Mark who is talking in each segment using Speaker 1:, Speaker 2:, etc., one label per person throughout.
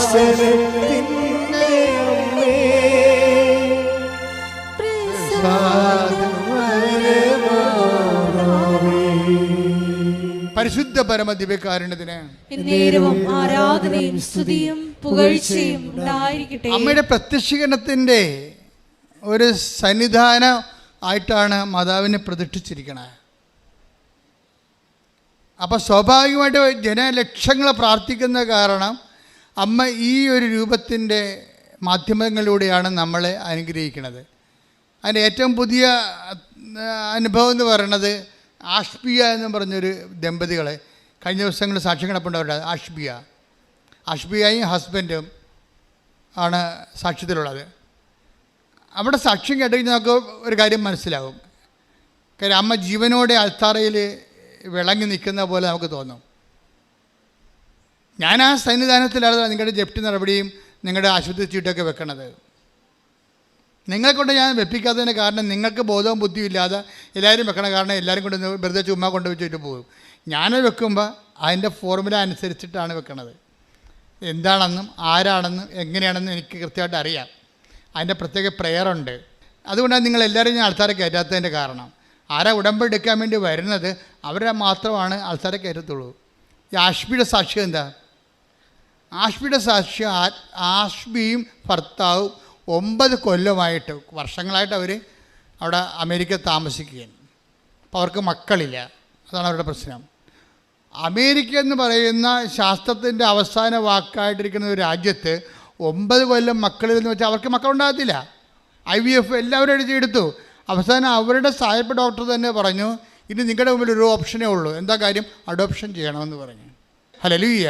Speaker 1: ദാസനത്തിൻ്റെ അമ്മേ,
Speaker 2: പരിശുദ്ധ പരമ ദിവ്യകാരുണ്യത്തിന്
Speaker 3: എന്നേരവും ആരാധനയും സ്തുതിയും പുകഴ്ചയും ഉണ്ടായിരിക്കട്ടെ.
Speaker 2: അമ്മയുടെ പ്രത്യക്ഷീകരണത്തിൻ്റെ ഒരു സന്നിധാനം ആയിട്ടാണ് മാതാവിനെ പ്രതിഷ്ഠിച്ചിരിക്കുന്നത്. അപ്പോൾ സ്വാഭാവികമായിട്ട് ജനലക്ഷങ്ങൾ പ്രാർത്ഥിക്കുന്ന കാരണം അമ്മ ഈ ഒരു രൂപത്തിൻ്റെ മാധ്യമങ്ങളിലൂടെയാണ് നമ്മളെ അനുഗ്രഹിക്കുന്നത്. അതിൻ്റെ ഏറ്റവും പുതിയ അനുഭവം എന്ന് പറയുന്നത് ആഷ്ബിയ എന്ന് പറഞ്ഞൊരു ദമ്പതികളെ കഴിഞ്ഞ ദിവസങ്ങളിൽ സാക്ഷ്യം കിടപ്പുണ്ടവരുടെ ആഷ്ബിയയും ഹസ്ബൻഡും ആണ് സാക്ഷ്യത്തിലുള്ളത്. അവിടെ സാക്ഷ്യം കേട്ട് കഴിഞ്ഞാൽ നമുക്ക് ഒരു കാര്യം മനസ്സിലാവും. കാര്യം അമ്മ ജീവനോടെ അൾത്താറയിൽ വിളങ്ങി നിൽക്കുന്ന പോലെ നമുക്ക് തോന്നും. ഞാൻ ആ സന്നിധാനത്തിലാണ് നിങ്ങളുടെ ജപ്തി നടപടിയും നിങ്ങളുടെ ആശുപത്രി ചീട്ടൊക്കെ വെക്കണത്. നിങ്ങളെ കൊണ്ട് ഞാൻ വെപ്പിക്കാത്തതിന് കാരണം നിങ്ങൾക്ക് ബോധവും ബുദ്ധിയും ഇല്ലാതെ എല്ലാവരും വെക്കണം. കാരണം എല്ലാവരും കൊണ്ട് വെറുതെ ചുമ്മാ കൊണ്ട് വെച്ചിട്ട് പോകും. ഞാനത് വെക്കുമ്പോൾ അതിൻ്റെ ഫോർമുല അനുസരിച്ചിട്ടാണ് വെക്കണത്. എന്താണെന്നും ആരാണെന്നും എങ്ങനെയാണെന്നും എനിക്ക് കൃത്യമായിട്ട് അറിയാം. അതിൻ്റെ പ്രത്യേക പ്രെയറുണ്ട്. അതുകൊണ്ടാണ് നിങ്ങളെല്ലാവരും ഞാൻ ആൾക്കാരെ കയറ്റാത്തതിൻ്റെ കാരണം. ആരാ ഉടമ്പടി എടുക്കാൻ വേണ്ടി വരുന്നത് അവരെ മാത്രമാണ് ആൾക്കാരെ കയറ്റത്തുള്ളൂ. ഈ ആഷ്ബിയുടെ സാക്ഷ്യം എന്താ? ആഷ്ബിയുടെ സാക്ഷ്യം ആഷ്ബിയും ഭർത്താവും 9 കൊല്ലമായിട്ട് വർഷങ്ങളായിട്ട് അവർ അവിടെ അമേരിക്ക താമസിക്കുകയാണ്. അപ്പോൾ അവർക്ക് മക്കളില്ല. അതാണ് അവരുടെ പ്രശ്നം. അമേരിക്ക എന്ന് പറയുന്ന ശാസ്ത്രത്തിൻ്റെ അവസാന വാക്കായിട്ടിരിക്കുന്ന ഒരു രാജ്യത്ത് 9 കൊല്ലം മക്കളില്ലെന്ന് വെച്ചാൽ അവർക്ക് മക്കളുണ്ടാകത്തില്ല. IVF എല്ലാവരും എടുത്തു. അവസാനം അവരുടെ സായപ്പ് ഡോക്ടർ തന്നെ പറഞ്ഞു, ഇനി നിങ്ങളുടെ മുമ്പിൽ ഒരു ഓപ്ഷനേ ഉള്ളൂ. എന്താ കാര്യം? അഡോപ്ഷൻ ചെയ്യണമെന്ന് പറഞ്ഞു. ഹല്ലേലൂയ.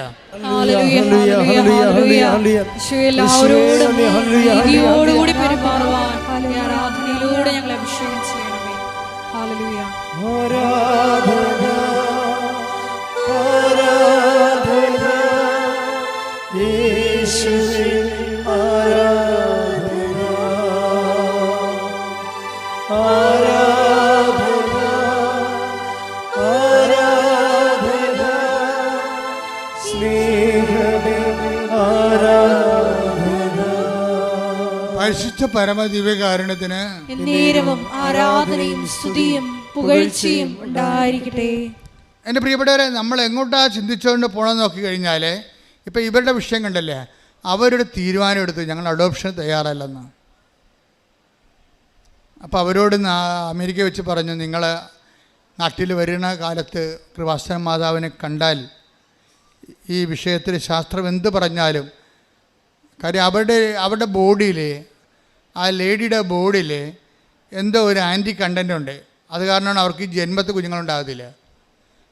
Speaker 3: നീതിയോടുകൂടി പെരുമാറുവാൻ ആരാധനയിലൂടെ ഞങ്ങളെ അഭിഷേകം ചെയ്യണമേ. ഹല്ലേലൂയ.
Speaker 1: ആരാധന ആരാധന യേശുവേ, ആരാധന ആരാധന ആരാധന സ്നേഹമേ ആരാധന.
Speaker 2: പരിശുദ്ധ പരമ ദിവ്യകാരുണ്യത്തിന്
Speaker 3: എന്നേരവും ആരാധനയും സ്തുതിയും പുകഴ്ചയും ഉണ്ടായിരിക്കട്ടെ.
Speaker 2: എൻ്റെ പ്രിയപ്പെട്ടവരെ, നമ്മൾ എങ്ങോട്ടാണ് ചിന്തിച്ചുകൊണ്ട് പോകണമെന്ന് നോക്കി കഴിഞ്ഞാൽ ഇപ്പം ഇവരുടെ വിഷയം കണ്ടല്ലേ, അവരുടെ തീരുമാനം എടുത്തു ഞങ്ങൾ അഡോപ്ഷൻ തയ്യാറല്ലെന്ന്. അപ്പോൾ അവരോട് അമേരിക്ക വെച്ച് പറഞ്ഞു, നിങ്ങൾ നാട്ടിൽ വരുന്ന കാലത്ത് കൃപാസന മാതാവിനെ കണ്ടാൽ ഈ വിഷയത്തിൽ ശാസ്ത്രം എന്ത് പറഞ്ഞാലും, കാര്യം അവരുടെ ബോഡിയിൽ, ആ ലേഡിയുടെ ബോഡിയിൽ എന്തോ ഒരു ആൻറ്റി കണ്ടൻ്റ് ഉണ്ട്. അത് കാരണമാണ് അവർക്ക് ജന്മത്തിൽ കുഞ്ഞുങ്ങളുണ്ടാകത്തില്ല.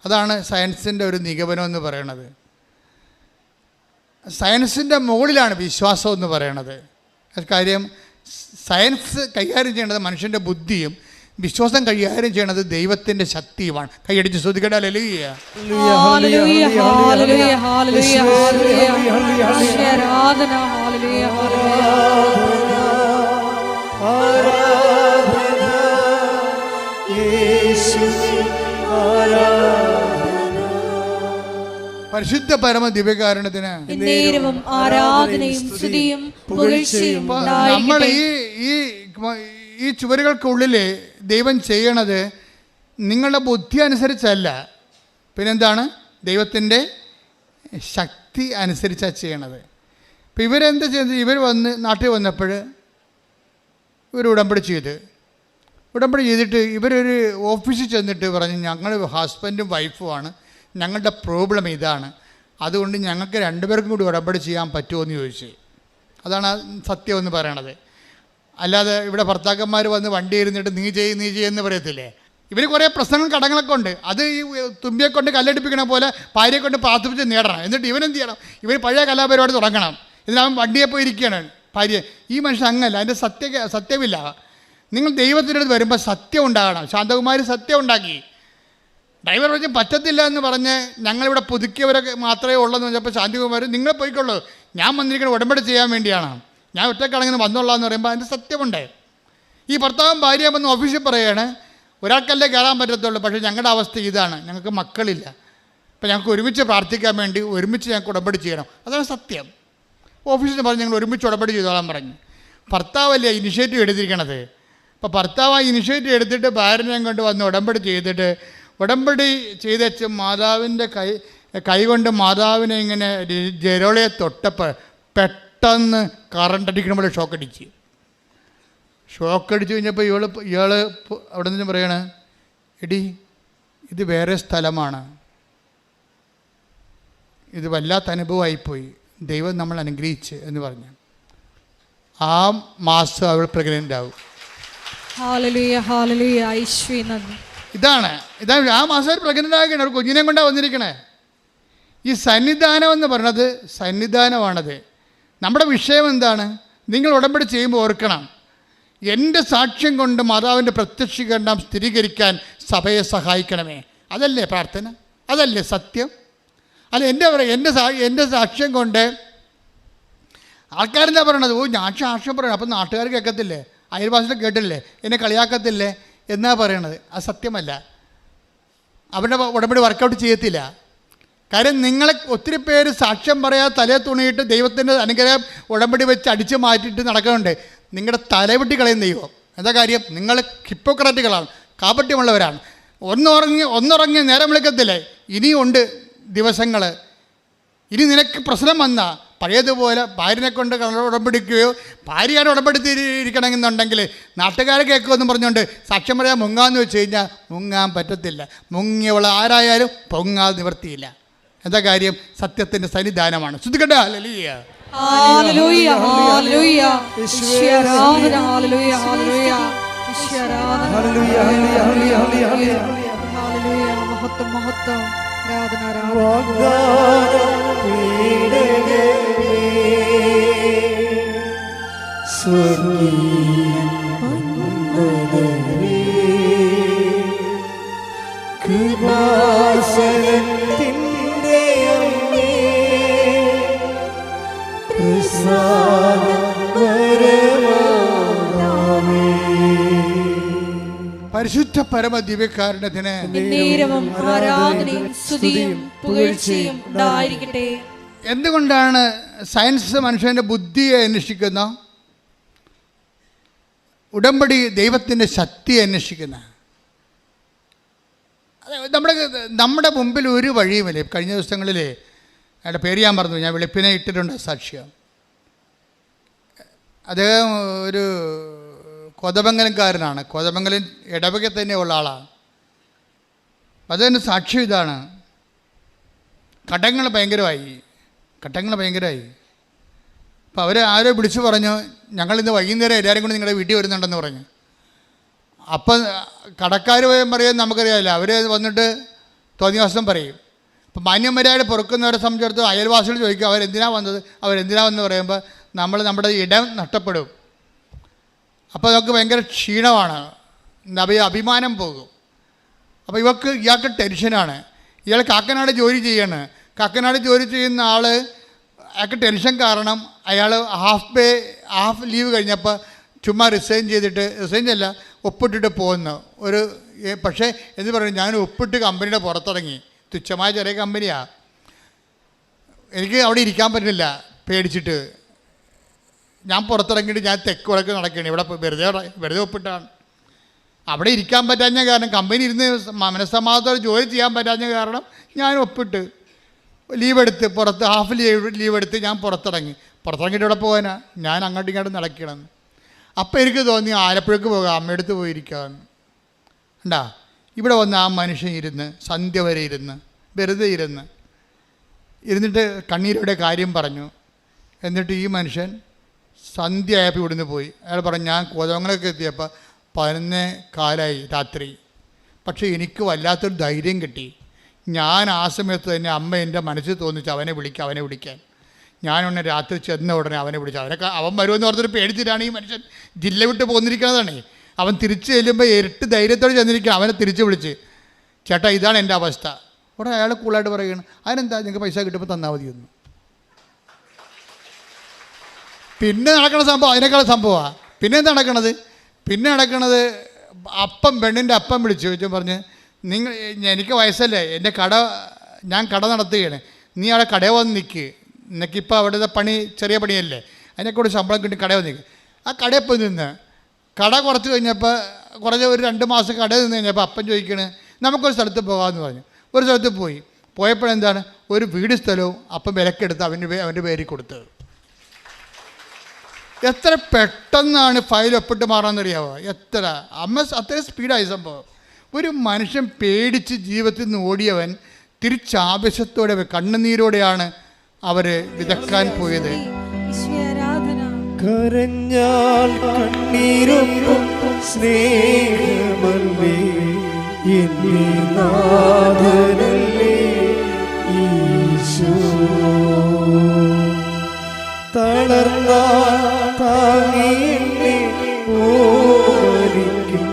Speaker 2: അതാണ് സയൻസിൻ്റെ ഒരു നിഗമനം എന്ന് പറയണത്. സയൻസിൻ്റെ മുകളിലാണ് വിശ്വാസം എന്ന് പറയണത്. കാര്യം സയൻസ് കൈകാര്യം ചെയ്യേണ്ടത് മനുഷ്യൻ്റെ ബുദ്ധിയും, വിശ്വാസം കൈകാര്യം ചെയ്യണത് ദൈവത്തിൻ്റെ ശക്തിയുമാണ്. കൈയടിച്ച് ശ്രദ്ധിക്കട്ടെ. ഹല്ലേലൂയ. പരിശുദ്ധ പരമ ദിവ്യകാരുണ്യത്തിന്
Speaker 3: എന്നേരവും ആരാധനയും സ്തുതിയും പുകഴ്ചയും
Speaker 2: നമ്മൾ ഈ ചുവരുകൾക്കുള്ളിൽ ദൈവം ചെയ്യണത് നിങ്ങളുടെ ബുദ്ധി അനുസരിച്ചല്ല, പിന്നെന്താണ്? ദൈവത്തിൻ്റെ ശക്തി അനുസരിച്ചാണ് ചെയ്യണത്. ഇപ്പം ഇവരെന്താ ചെയ്യുന്നത്? ഇവർ നാട്ടിൽ വന്നപ്പോൾ ഇവർ ഉടമ്പടി ചെയ്തിട്ട് ഇവരൊരു ഓഫീസിൽ ചെന്നിട്ട് പറഞ്ഞു, ഞങ്ങൾ ഹസ്ബൻഡും വൈഫുമാണ്, ഞങ്ങളുടെ പ്രോബ്ലം ഇതാണ്, അതുകൊണ്ട് ഞങ്ങൾക്ക് 2 പേർക്കും കൂടി ഉടമ്പടി ചെയ്യാൻ പറ്റുമോ എന്ന് ചോദിച്ചു. അതാണ് സത്യം എന്ന് പറയണത്. അല്ലാതെ ഇവിടെ ഭർത്താക്കന്മാർ വന്ന് വണ്ടി ഇരുന്നിട്ട് നീ ചെയ്യുമെന്ന് പറയത്തില്ലേ. ഇവർ കുറേ പ്രശ്നങ്ങൾ കടങ്ങളൊക്കെ ഉണ്ട്. അത് ഈ തുമ്പിയെ കൊണ്ട് കല്ലടിപ്പിക്കണ പോലെ ഭാര്യയെ കൊണ്ട് പ്രാർത്ഥിപ്പിച്ച് നേടണം. എന്നിട്ട് ഇവനെന്ത് ചെയ്യണം? ഇവർ പഴയ കലാപരിപാടി തുടങ്ങണം. ഇതിനവൻ വണ്ടിയെ പോയി ഇരിക്കുകയാണ് ഭാര്യ. ഈ മനുഷ്യൻ അങ്ങല്ല, അതിൻ്റെ സത്യമില്ല. നിങ്ങൾ ദൈവത്തിൻ്റെ അടുത്ത് വരുമ്പോൾ സത്യം ഉണ്ടാകണം. ശാന്തകുമാരി സത്യം ഉണ്ടാക്കി. ഡ്രൈവർ പറഞ്ഞ് പറ്റത്തില്ല എന്ന് പറഞ്ഞ് ഞങ്ങളിവിടെ പുതുക്കിയവരൊക്കെ മാത്രമേ ഉള്ളതെന്ന് പറഞ്ഞപ്പോൾ ശാന്തകുമാർ നിങ്ങൾ പോയിക്കൊള്ളൂ, ഞാൻ വന്നിരിക്കുന്നത് ഉടമ്പടി ചെയ്യാൻ വേണ്ടിയാണ്, ഞാൻ ഒറ്റക്കടങ്ങനെ വന്നോളാന്ന് പറയുമ്പോൾ അതിൻ്റെ സത്യമുണ്ട്. ഈ ഭർത്താവും ഭാര്യ വന്ന് ഓഫീസിൽ പറയുകയാണ്, ഒരാൾക്കല്ലേ കയറാൻ പറ്റത്തുള്ളൂ, പക്ഷേ ഞങ്ങളുടെ അവസ്ഥ ഇതാണ്, ഞങ്ങൾക്ക് മക്കളില്ല, അപ്പം ഞങ്ങൾക്ക് ഒരുമിച്ച് പ്രാർത്ഥിക്കാൻ വേണ്ടി ഒരുമിച്ച് ഞങ്ങൾക്ക് ഉടമ്പടി ചെയ്യണം. അതാണ് സത്യം. ഓഫീസിൽ പറഞ്ഞ് ഞങ്ങൾ ഒരുമിച്ച് ഉടമ്പടി ചെയ്തോളാൻ പറഞ്ഞു. ഭർത്താവല്ലേ ഇനിഷ്യേറ്റീവ് എടുത്തിരിക്കണത്. അപ്പോൾ ഭർത്താവ് ആ ഇനിഷ്യേറ്റീവ് എടുത്തിട്ട് ഭാര്യനെ കൊണ്ട് വന്ന് ഉടമ്പടി ചെയ്തിട്ട് ഉടമ്പടി ചെയ്തേച്ച് മാതാവിൻ്റെ കൈ കൊണ്ട് മാതാവിനെ ഇങ്ങനെ ജെരോളയെ തൊട്ടപ്പോൾ പെട്ടെന്ന് കറണ്ട് അടിക്കണ പോലെ ഷോക്കടിച്ച് കഴിഞ്ഞപ്പോൾ ഇയാൾ അവിടെ നിന്ന് പറയണേ, എടി ഇത് വേറെ സ്ഥലമാണ്, ഇത് വല്ലാത്ത അനുഭവമായിപ്പോയി, ദൈവം നമ്മൾ അനുഗ്രഹിച്ച് എന്ന് പറഞ്ഞു. ആ മാസം അവൾ പ്രഗ്നൻ്റ് ആവും. ഇതാണ് ആ മാസം പ്രഗ്നൻ്റ് ആകണം. അവർ കുഞ്ഞിനെ കൊണ്ടാണ് വന്നിരിക്കണേ. ഈ സന്നിധാനം എന്ന് പറയണത് സന്നിധാനമാണത്. നമ്മുടെ വിഷയം എന്താണ്? നിങ്ങൾ ഉടമ്പടി ചെയ്യുമ്പോൾ ഓർക്കണം, എൻ്റെ സാക്ഷ്യം കൊണ്ട് മാതാവിൻ്റെ പ്രത്യക്ഷീകരണം സ്ഥിരീകരിക്കാൻ സഭയെ സഹായിക്കണമേ. അതല്ലേ പ്രാർത്ഥന? അതല്ലേ സത്യം? അല്ല എൻ്റെ സാക്ഷ്യം കൊണ്ട് ആൾക്കാരെന്താ പറയണത്? ഞാൻ സാക്ഷ്യം പറയണം, അപ്പം നാട്ടുകാർ കേൾക്കത്തില്ലേ, അയൽവാസികൾ കേട്ടില്ലേ, എന്നെ കളിയാക്കത്തില്ലേ എന്നാ പറയണത്. അത് സത്യമല്ല. അവരുടെ ഉടമ്പടി വർക്കൗട്ട് ചെയ്യത്തില്ല. കാര്യം നിങ്ങളെ ഒത്തിരി പേര് സാക്ഷ്യം പറയാതെ തലയെ തുണിയിട്ട് ദൈവത്തിൻ്റെ അനുഗ്രഹം ഉടമ്പടി വെച്ച് അടിച്ചു മാറ്റിയിട്ട് നടക്കുന്നുണ്ട്. നിങ്ങളുടെ തലവെട്ടി കളയും ദൈവം. എന്താ കാര്യം? നിങ്ങൾ ഹിപ്പോക്രാറ്റുകളാണ്, കാപട്യമുള്ളവരാണ്. ഒന്നുറങ്ങി നേരം വിളിക്കത്തില്ലേ? ഇനിയുണ്ട് ദിവസങ്ങൾ. ഇനി നിനക്ക് പ്രശ്നം വന്നാൽ പഴയതുപോലെ ഭാര്യനെ കൊണ്ട് ഉടമ്പടിക്കുകയോ ഭാര്യയാണ് ഉടമ്പടിത്തിരിക്കണമെന്നുണ്ടെങ്കിൽ നാട്ടുകാരെ കേൾക്കുമെന്ന് പറഞ്ഞുകൊണ്ട് സാക്ഷ്യം പറയാൻ മുങ്ങാന്ന് വെച്ച് കഴിഞ്ഞാൽ മുങ്ങാൻ പറ്റത്തില്ല. മുങ്ങിയവൾ ആരായാലും പൊങ്ങാൻ നിവർത്തിയില്ല. എന്താ കാര്യം? സത്യത്തിൻ്റെ സന്നിധാനമാണ്. ശ്രദ്ധിക്കട്ടെ. ഹല്ലേലൂയ.
Speaker 3: ഹല്ലേലൂയ ഹല്ലേലൂയ ഈശ്വരാധന ഹല്ലേലൂയ ഹല്ലേലൂയ ഈശ്വരാധന
Speaker 1: ഹല്ലേലൂയ ഹല്ലേലൂയ ഹല്ലേലൂയ
Speaker 3: ഹല്ലേലൂയ മഹത്വം മഹത്വം ആരാധന ആരാധന
Speaker 1: വാഗ്ദാനം പീഡകമേ സ്വർഗീയ മന്മഥനേ കൃപാസനത്തിൻ്റെ അമ്മേ പ്രസാദപരമാതാവേ
Speaker 2: പരിശുദ്ധ പരമ ദിവ്യകാരുണ്യത്തിന്
Speaker 3: എന്നേരവും ആരാധനയും സ്തുതിയും പുകഴ്ചയും ഉണ്ടായിരിക്കട്ടെ.
Speaker 2: എന്തുകൊണ്ടാണ് സയൻസ് മനുഷ്യൻ്റെ ബുദ്ധിയെ അന്വേഷിക്കുന്ന, ഉടമ്പടി ദൈവത്തിൻ്റെ ശക്തിയെ അന്വേഷിക്കുന്ന? നമ്മുടെ മുമ്പിൽ ഒരു വഴിയുമില്ലേ. കഴിഞ്ഞ ദിവസങ്ങളിൽ അയാളുടെ പേര് ഞാൻ പറഞ്ഞു, ഞാൻ വെളുപ്പിനെ ഇട്ടിട്ടുണ്ട് സാക്ഷ്യം. അദ്ദേഹം ഒരു കോതമംഗലംകാരനാണ്, കോതമംഗലം ഇടവക തന്നെ ഉള്ള ആളാണ്. അതിൻ്റെ സാക്ഷ്യം ഇതാണ്. കടങ്ങൾ ഭയങ്കരമായി. അപ്പോൾ അവർ ആരോ വിളിച്ചു പറഞ്ഞു, ഞങ്ങളിന്ന് വൈകുന്നേരം എല്ലാവരും കൂടി നിങ്ങളുടെ വീട്ടിൽ വരുന്നുണ്ടെന്ന് പറഞ്ഞു. അപ്പം കടക്കാർ പറയാൻ നമുക്കറിയാമല്ലോ, അവർ വന്നിട്ട് തോന്നിയ ദിവസം പറയും. അപ്പം മാന്യന്മാരായിട്ട് പൊറുക്കുന്നവരെ സംബന്ധിച്ചിടത്തോളം അയൽവാസികൾ ചോദിക്കും അവരെന്തിനാണ് വന്നത്, വന്ന് പറയുമ്പോൾ നമ്മുടെ ഇടം നഷ്ടപ്പെടും. അപ്പോൾ നമുക്ക് ഭയങ്കര ക്ഷീണമാണ്, അഭിമാനം പോകും. അപ്പോൾ ഇയാൾക്ക് ടെൻഷനാണ്. ഇയാൾ കാക്കനാട് ജോലി ചെയ്യാണ്. കാക്കനാട് ജോലി ചെയ്യുന്ന ആൾ അയാൾക്ക് ടെൻഷൻ കാരണം അയാൾ ഹാഫ് ലീവ് കഴിഞ്ഞപ്പോൾ ചുമ്മാ റിസൈൻ ചെയ്യല്ല, ഒപ്പിട്ടിട്ട് പോകുന്നു. പക്ഷേ എന്ന് പറയുന്നത് ഞാൻ ഒപ്പിട്ട് കമ്പനിയുടെ പുറത്തിറങ്ങി. തുച്ഛമായ ചെറിയ കമ്പനിയാണ്. എനിക്ക് അവിടെ ഇരിക്കാൻ പറ്റില്ല പേടിച്ചിട്ട്. ഞാൻ പുറത്തിറങ്ങിയിട്ട് ഞാൻ തെക്ക് വടക്ക് നടക്കുകയാണ്. ഇവിടെ വെറുതെ ഒപ്പിട്ടാണ്. അവിടെ ഇരിക്കാൻ പറ്റാഞ്ഞ കാരണം, കമ്പനി ഇരുന്ന് മനസ്സമാധാനം ജോലി ചെയ്യാൻ പറ്റാഞ്ഞ കാരണം ഞാൻ ഒപ്പിട്ട് ലീവെടുത്ത് ഹാഫ് ലീവെടുത്ത് ഞാൻ പുറത്തിറങ്ങിയിട്ട് ഇവിടെ പോകാനാ, ഞാൻ അങ്ങോട്ടും ഇങ്ങോട്ടും നടക്കണം. അപ്പം എനിക്ക് തോന്നി ആലപ്പുഴക്ക് പോകാം, അമ്മയടുത്ത് പോയിരിക്കാമെന്ന്. കണ്ടാ, ഇവിടെ വന്ന് ആ മനുഷ്യൻ ഇരുന്ന് സന്ധ്യ വരെ വെറുതെ ഇരുന്നിട്ട് കണ്ണീരോടെ കാര്യം പറഞ്ഞു. എന്നിട്ട് ഈ മനുഷ്യൻ സന്ധ്യ ആയപ്പോൾ ഇവിടുന്ന് പോയി. അയാൾ പറഞ്ഞു, ഞാൻ കോതമംഗലൊക്കെ എത്തിയപ്പോൾ 11:15 രാത്രി. പക്ഷേ എനിക്ക് വല്ലാത്തൊരു ധൈര്യം കിട്ടി. ഞാൻ ആ സമയത്ത് തന്നെ അമ്മ എൻ്റെ മനസ്സിൽ തോന്നിച്ച് അവനെ വിളിക്കാൻ. ഞാനുടനെ രാത്രി ചെന്ന ഉടനെ അവനെ വിളിച്ചു. അവൻ വരുമെന്ന് പറഞ്ഞൊരു പേടിച്ചിട്ടാണ് ഈ മനുഷ്യൻ ജില്ല വിട്ട് പോന്നിരിക്കുന്നതാണ്. അവൻ തിരിച്ച് ചെല്ലുമ്പോൾ ഇരട്ട് ധൈര്യത്തോടെ ചെന്നിരിക്കുക. അവനെ തിരിച്ച് വിളിച്ച്, ചേട്ടാ ഇതാണ് എൻ്റെ അവസ്ഥ. ഉടനെ അയാൾ കൂളായിട്ട് പറയുകയാണ്, അതിനെന്താ നിങ്ങൾക്ക് പൈസ കിട്ടുമ്പോൾ തന്നാൽ മതിയൊന്നും. പിന്നെ നടക്കണ സംഭവം അതിനേക്കാൾ സംഭവമാണ്. പിന്നെ എന്താ നടക്കണത്? പെണ്ണിൻ്റെ അപ്പം വിളിച്ചു ചോദിച്ചു പറഞ്ഞ്, എനിക്ക് വയസ്സല്ലേ, ഞാൻ കട നടത്തുകയാണ്, നീ അവിടെ കടയിൽ വന്ന് നിൽക്ക്, നിനക്കിപ്പോൾ അവിടുത്തെ പണി ചെറിയ പണിയല്ലേ, അതിനെക്കൂടെ ശമ്പളം കിട്ടി കടയിൽ വന്നിരിക്കും. ആ കടയിൽ പോയി നിന്ന് കട കുറച്ച് കഴിഞ്ഞപ്പോൾ കുറച്ച് ഒരു 2 മാസം കടയിൽ നിന്ന് കഴിഞ്ഞപ്പോൾ അപ്പൻ ചോദിക്കണേ നമുക്കൊരു സ്ഥലത്ത് പോകാമെന്ന് പറഞ്ഞു. ഒരു സ്ഥലത്ത് പോയപ്പോഴെന്താണ് ഒരു വീട് സ്ഥലവും അപ്പം വിലക്കെടുത്ത് അവൻ്റെ പേരിൽ കൊടുത്തത്. എത്ര പെട്ടെന്നാണ് ഫയൽ ഒപ്പിട്ട് മാറാമെന്നറിയാമോ? അത്രയും സ്പീഡായി സംഭവം. ഒരു മനുഷ്യൻ പേടിച്ച് ജീവിതത്തിൽ നിന്ന് ഓടിയവൻ തിരിച്ചാവശ്യത്തോടെ കണ്ണുനീരോടെയാണ് അവർ വിതക്കാൻ പോയത്.
Speaker 1: കരഞ്ഞാൽ കണ്ണീരൊപ്പം സ്നേഹമല്ലേ എന്നെ നാഥനല്ലേ ഈശോ. തളർന്നാൽ താങ്ങി എന്നെ ഓർമ്മിക്കും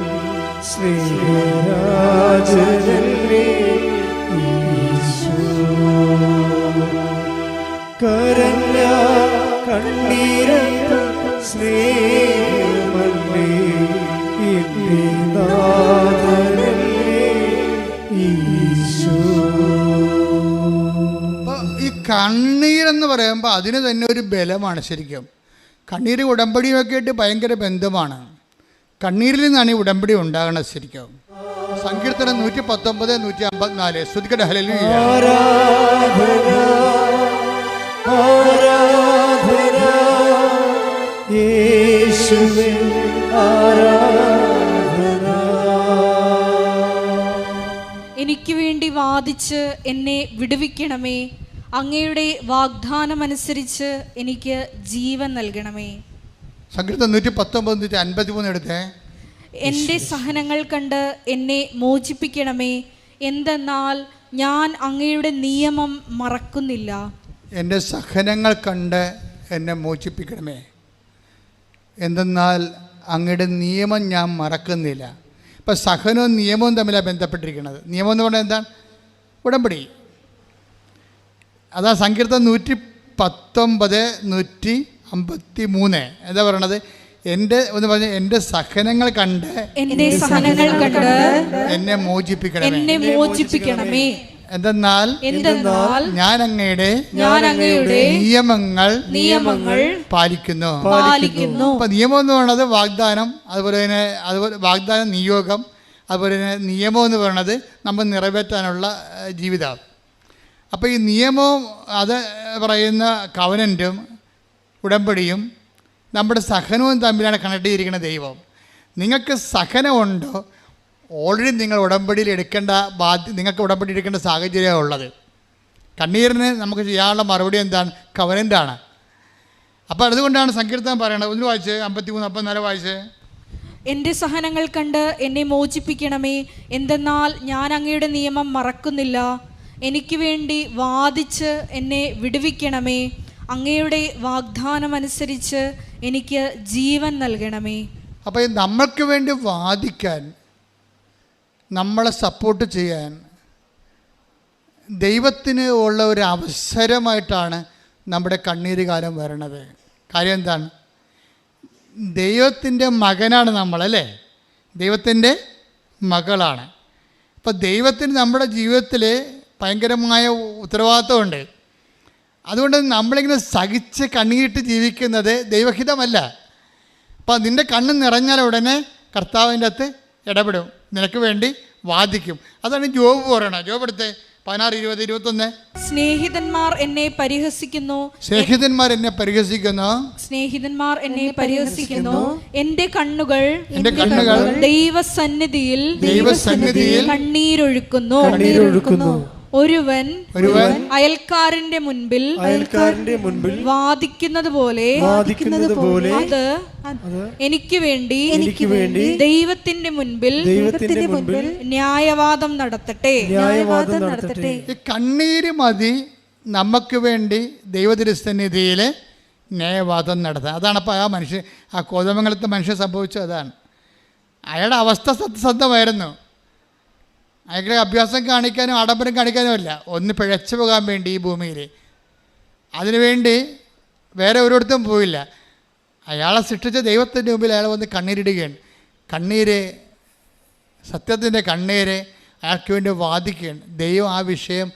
Speaker 1: സ്നേഹരാജനല്ലേ ഈശോ. കരഞ്ഞാൽ കണ്ണീരൊപ്പം സ്നേഹമല്ലേ എന്നെ നാഥനല്ലേ ഈശോ.
Speaker 2: ഈ കണ്ണീരെന്ന് പറയുമ്പോൾ അതിന് തന്നെ ഒരു ബലമാണ്. ശരിക്കും കണ്ണീര് ഉടമ്പടിയുമൊക്കെ ആയിട്ട് ഭയങ്കര ബന്ധമാണ്. കണ്ണീരിൽ നിന്നാണ് ഈ ഉടമ്പടി ഉണ്ടാകണത്. ശരിക്കും സങ്കീർത്തനം 119, 154 സ്തുതിക്കട്ടെ ഹല്ലേലൂയ.
Speaker 1: ആരാധന യേശുവേ ആരാധന.
Speaker 3: എനിക്ക് വേണ്ടി വാദിച്ച് എന്നെ വിടുവിക്കണമേ, അങ്ങയുടെ വാഗ്ദാനമനുസരിച്ച് എനിക്ക് ജീവൻ നൽകണമേ.
Speaker 2: സങ്കീർത്തനം 119, 153 എടുത്തേ.
Speaker 3: എൻ്റെ സഹനങ്ങൾ കണ്ട് എന്നെ മോചിപ്പിക്കണമേ, എന്തെന്നാൽ ഞാൻ അങ്ങയുടെ നിയമം മറക്കുന്നില്ല.
Speaker 2: എൻ്റെ സഹനങ്ങൾ കണ്ട് എന്നെ മോചിപ്പിക്കണമേ, എന്തെന്നാൽ അങ്ങയുടെ നിയമം ഞാൻ മറക്കുന്നില്ല. ഇപ്പം സഹനവും നിയമവും തമ്മിലാണ് ബന്ധപ്പെട്ടിരിക്കുന്നത്. നിയമം എന്ന് പറഞ്ഞാൽ എന്താണ്? ഉടമ്പടി. അതാ സങ്കീർത്തനം 119, 153 എന്താ പറയണത്? എൻ്റെ സഹനങ്ങൾ കണ്ട് എന്നെ മോചിപ്പിക്കണമേ, എന്തെന്നാൽ ഞാൻ അങ്ങയുടെ നിയമങ്ങൾ പാലിക്കുന്നു. അപ്പൊ നിയമം എന്ന് പറയുന്നത് വാഗ്ദാനം, അതുപോലെ വാഗ്ദാനം, നിയോഗം, അതുപോലെ തന്നെ നിയമം എന്ന് പറയുന്നത് നമ്മൾ നിറവേറ്റാനുള്ള ജീവിതം. അപ്പോൾ ഈ നിയമവും അത് പറയുന്ന കവനൻറ്റും ഉടമ്പടിയും നമ്മുടെ സഹനവും തമ്മിലാണ് കണക്ട് ചെയ്തിരിക്കുന്ന ദൈവം. നിങ്ങൾക്ക് സഹനമുണ്ടോ, ഓൾറെഡി നിങ്ങൾ ഉടമ്പടിയിൽ നിങ്ങൾക്ക് ഉടമ്പടി എടുക്കേണ്ട സാഹചര്യമാണ് ഉള്ളത്. കണ്ണീരിന് നമുക്ക് ചെയ്യാനുള്ള മറുപടി എന്താണ്? കവനൻ്റാണ്. അപ്പോൾ അതുകൊണ്ടാണ് സങ്കീർത്തനം പറയണത്. ഒന്ന് വായിച്ച് 53, 54 വായിച്ച്.
Speaker 3: എൻ്റെ സഹനങ്ങൾ കണ്ട് എന്നെ മോചിപ്പിക്കണമേ, എന്തെന്നാൽ ഞാൻ അങ്ങയുടെ നിയമം മറക്കുന്നില്ല. എനിക്ക് വേണ്ടി വാദിച്ച് എന്നെ വിടുവിക്കണമേ, അങ്ങയുടെ വാഗ്ദാനമനുസരിച്ച് എനിക്ക് ജീവൻ നൽകണമേ.
Speaker 2: അപ്പോൾ നമ്മൾക്ക് വേണ്ടി വാദിക്കാൻ, നമ്മളെ സപ്പോർട്ട് ചെയ്യാൻ ദൈവത്തിന് ഉള്ള ഒരു അവസരമായിട്ടാണ് നമ്മുടെ കണ്ണീര് കാലം വരണത്. കാര്യം എന്താണ്? ദൈവത്തിൻ്റെ മകനാണ് നമ്മളല്ലേ, ദൈവത്തിൻ്റെ മകളാണ്. അപ്പോൾ ദൈവത്തിന് നമ്മുടെ ജീവിതത്തിൽ ഭയങ്കരമായ ഉത്തരവാദിത്വമുണ്ട്. അതുകൊണ്ട് നമ്മളിങ്ങനെ സഹിച്ച് കണ്ണീരിട്ട് ജീവിക്കുന്നത് ദൈവഹിതമല്ല. അപ്പോൾ നിൻ്റെ കണ്ണ് നിറഞ്ഞാൽ ഉടനെ കർത്താവിൻ്റെ അകത്ത് ഇടപെടും, നിനക്ക് വേണ്ടി വാദിക്കും. അതാണ് ജോബ് പറയണത്. ജോബ് എടുത്തേ 16, 20, 21. സ്നേഹിതന്മാർ എന്നെ പരിഹസിക്കുന്നു. എന്റെ കണ്ണുകൾ ദൈവസന്നിധിയിൽ കണ്ണീരൊഴുക്കുന്നു. ഒരുവൻ അയൽക്കാരന്റെ മുൻപിൽ വാദിക്കുന്നത് പോലെ അത് എനിക്ക് വേണ്ടി ദൈവത്തിന്റെ മുൻപിൽ ന്യായവാദം നടത്തട്ടെ. കണ്ണീര് മതി നമുക്ക് വേണ്ടി ദൈവതിരുസന്നിധിയിൽ ന്യായവാദം നടത്താൻ. അതാണ് അപ്പോൾ ആ കോതമംഗലത്തെ മനുഷ്യൻ സംഭവിച്ചത്. അതാണ് അയാളുടെ അവസ്ഥ. സത്യസന്ധമായിരുന്നു. അയാൾക്ക് അഭ്യാസം കാണിക്കാനും ആഡംബരം കാണിക്കാനും അല്ല, ഒന്ന് പിഴച്ചു പോകാൻ വേണ്ടി ഈ ഭൂമിയിൽ. അതിനുവേണ്ടി വേറെ ഒരിടത്തും പോയില്ല. അയാളെ സൃഷ്ടിച്ച ദൈവത്തിൻ്റെ മുമ്പിൽ അയാൾ വന്ന് കണ്ണീരിടുകയാണ്. സത്യത്തിൻ്റെ കണ്ണീര് അയാൾക്ക് വേണ്ടി വാദിക്കുകയാണ്. ദൈവം ആ വിഷയം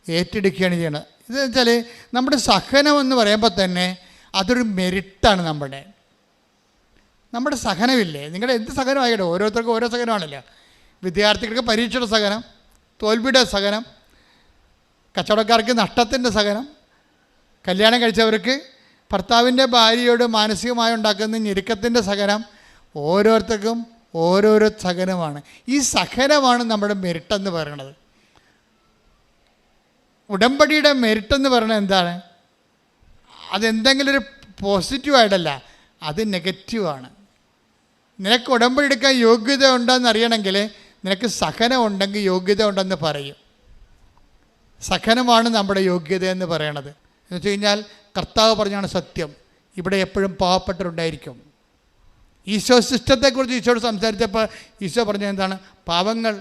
Speaker 2: ഏറ്റെടുക്കുകയാണ് ചെയ്യണത്. ഇതെന്ന് വെച്ചാൽ നമ്മുടെ സഹനം എന്ന് പറയുമ്പോൾ തന്നെ അതൊരു മെരിറ്റാണ്. നമ്മുടെ സഹനമില്ലേ, നിങ്ങളുടെ എന്ത് സഹനമായിട്ടോ, ഓരോരുത്തർക്കും ഓരോ സഹനമാണല്ലോ. വിദ്യാർത്ഥികൾക്ക് പരീക്ഷയുടെ സഹനം, തോൽവിയുടെ സഹനം, കച്ചവടക്കാർക്ക് നഷ്ടത്തിൻ്റെ സഹനം, കല്യാണം കഴിച്ചവർക്ക് ഭർത്താവിൻ്റെ ഭാര്യയോട് മാനസികമായി ഉണ്ടാക്കുന്ന ഞെരുക്കത്തിൻ്റെ സഹനം, ഓരോരുത്തർക്കും ഓരോരോ സഹനമാണ്. ഈ സഹനമാണ് നമ്മുടെ മെരിട്ടെന്ന് പറയുന്നത്. ഉടമ്പടിയുടെ മെരിട്ടെന്ന് പറയുന്നത് എന്താണ്? അതെന്തെങ്കിലും ഒരു പോസിറ്റീവായിട്ടല്ല, അത് നെഗറ്റീവാണ്. നിനക്ക് ഉടമ്പടി എടുക്കാൻ യോഗ്യത ഉണ്ടെന്ന് അറിയണമെങ്കിൽ നിനക്ക് സഹനം ഉണ്ടെങ്കിൽ യോഗ്യത ഉണ്ടെന്ന് പറയും. സഹനമാണ് നമ്മുടെ യോഗ്യത എന്ന് പറയണത്. എന്ന് വെച്ച് കഴിഞ്ഞാൽ കർത്താവ് പറഞ്ഞാണ് സത്യം, ഇവിടെ എപ്പോഴും പാവപ്പെട്ടവരുണ്ടായിരിക്കും. ഈശോ സിസ്റ്റത്തെക്കുറിച്ച് ഈശോയോട് സംസാരിച്ചപ്പോൾ ഈശോ പറഞ്ഞത് എന്താണ്? പാവങ്ങൾ,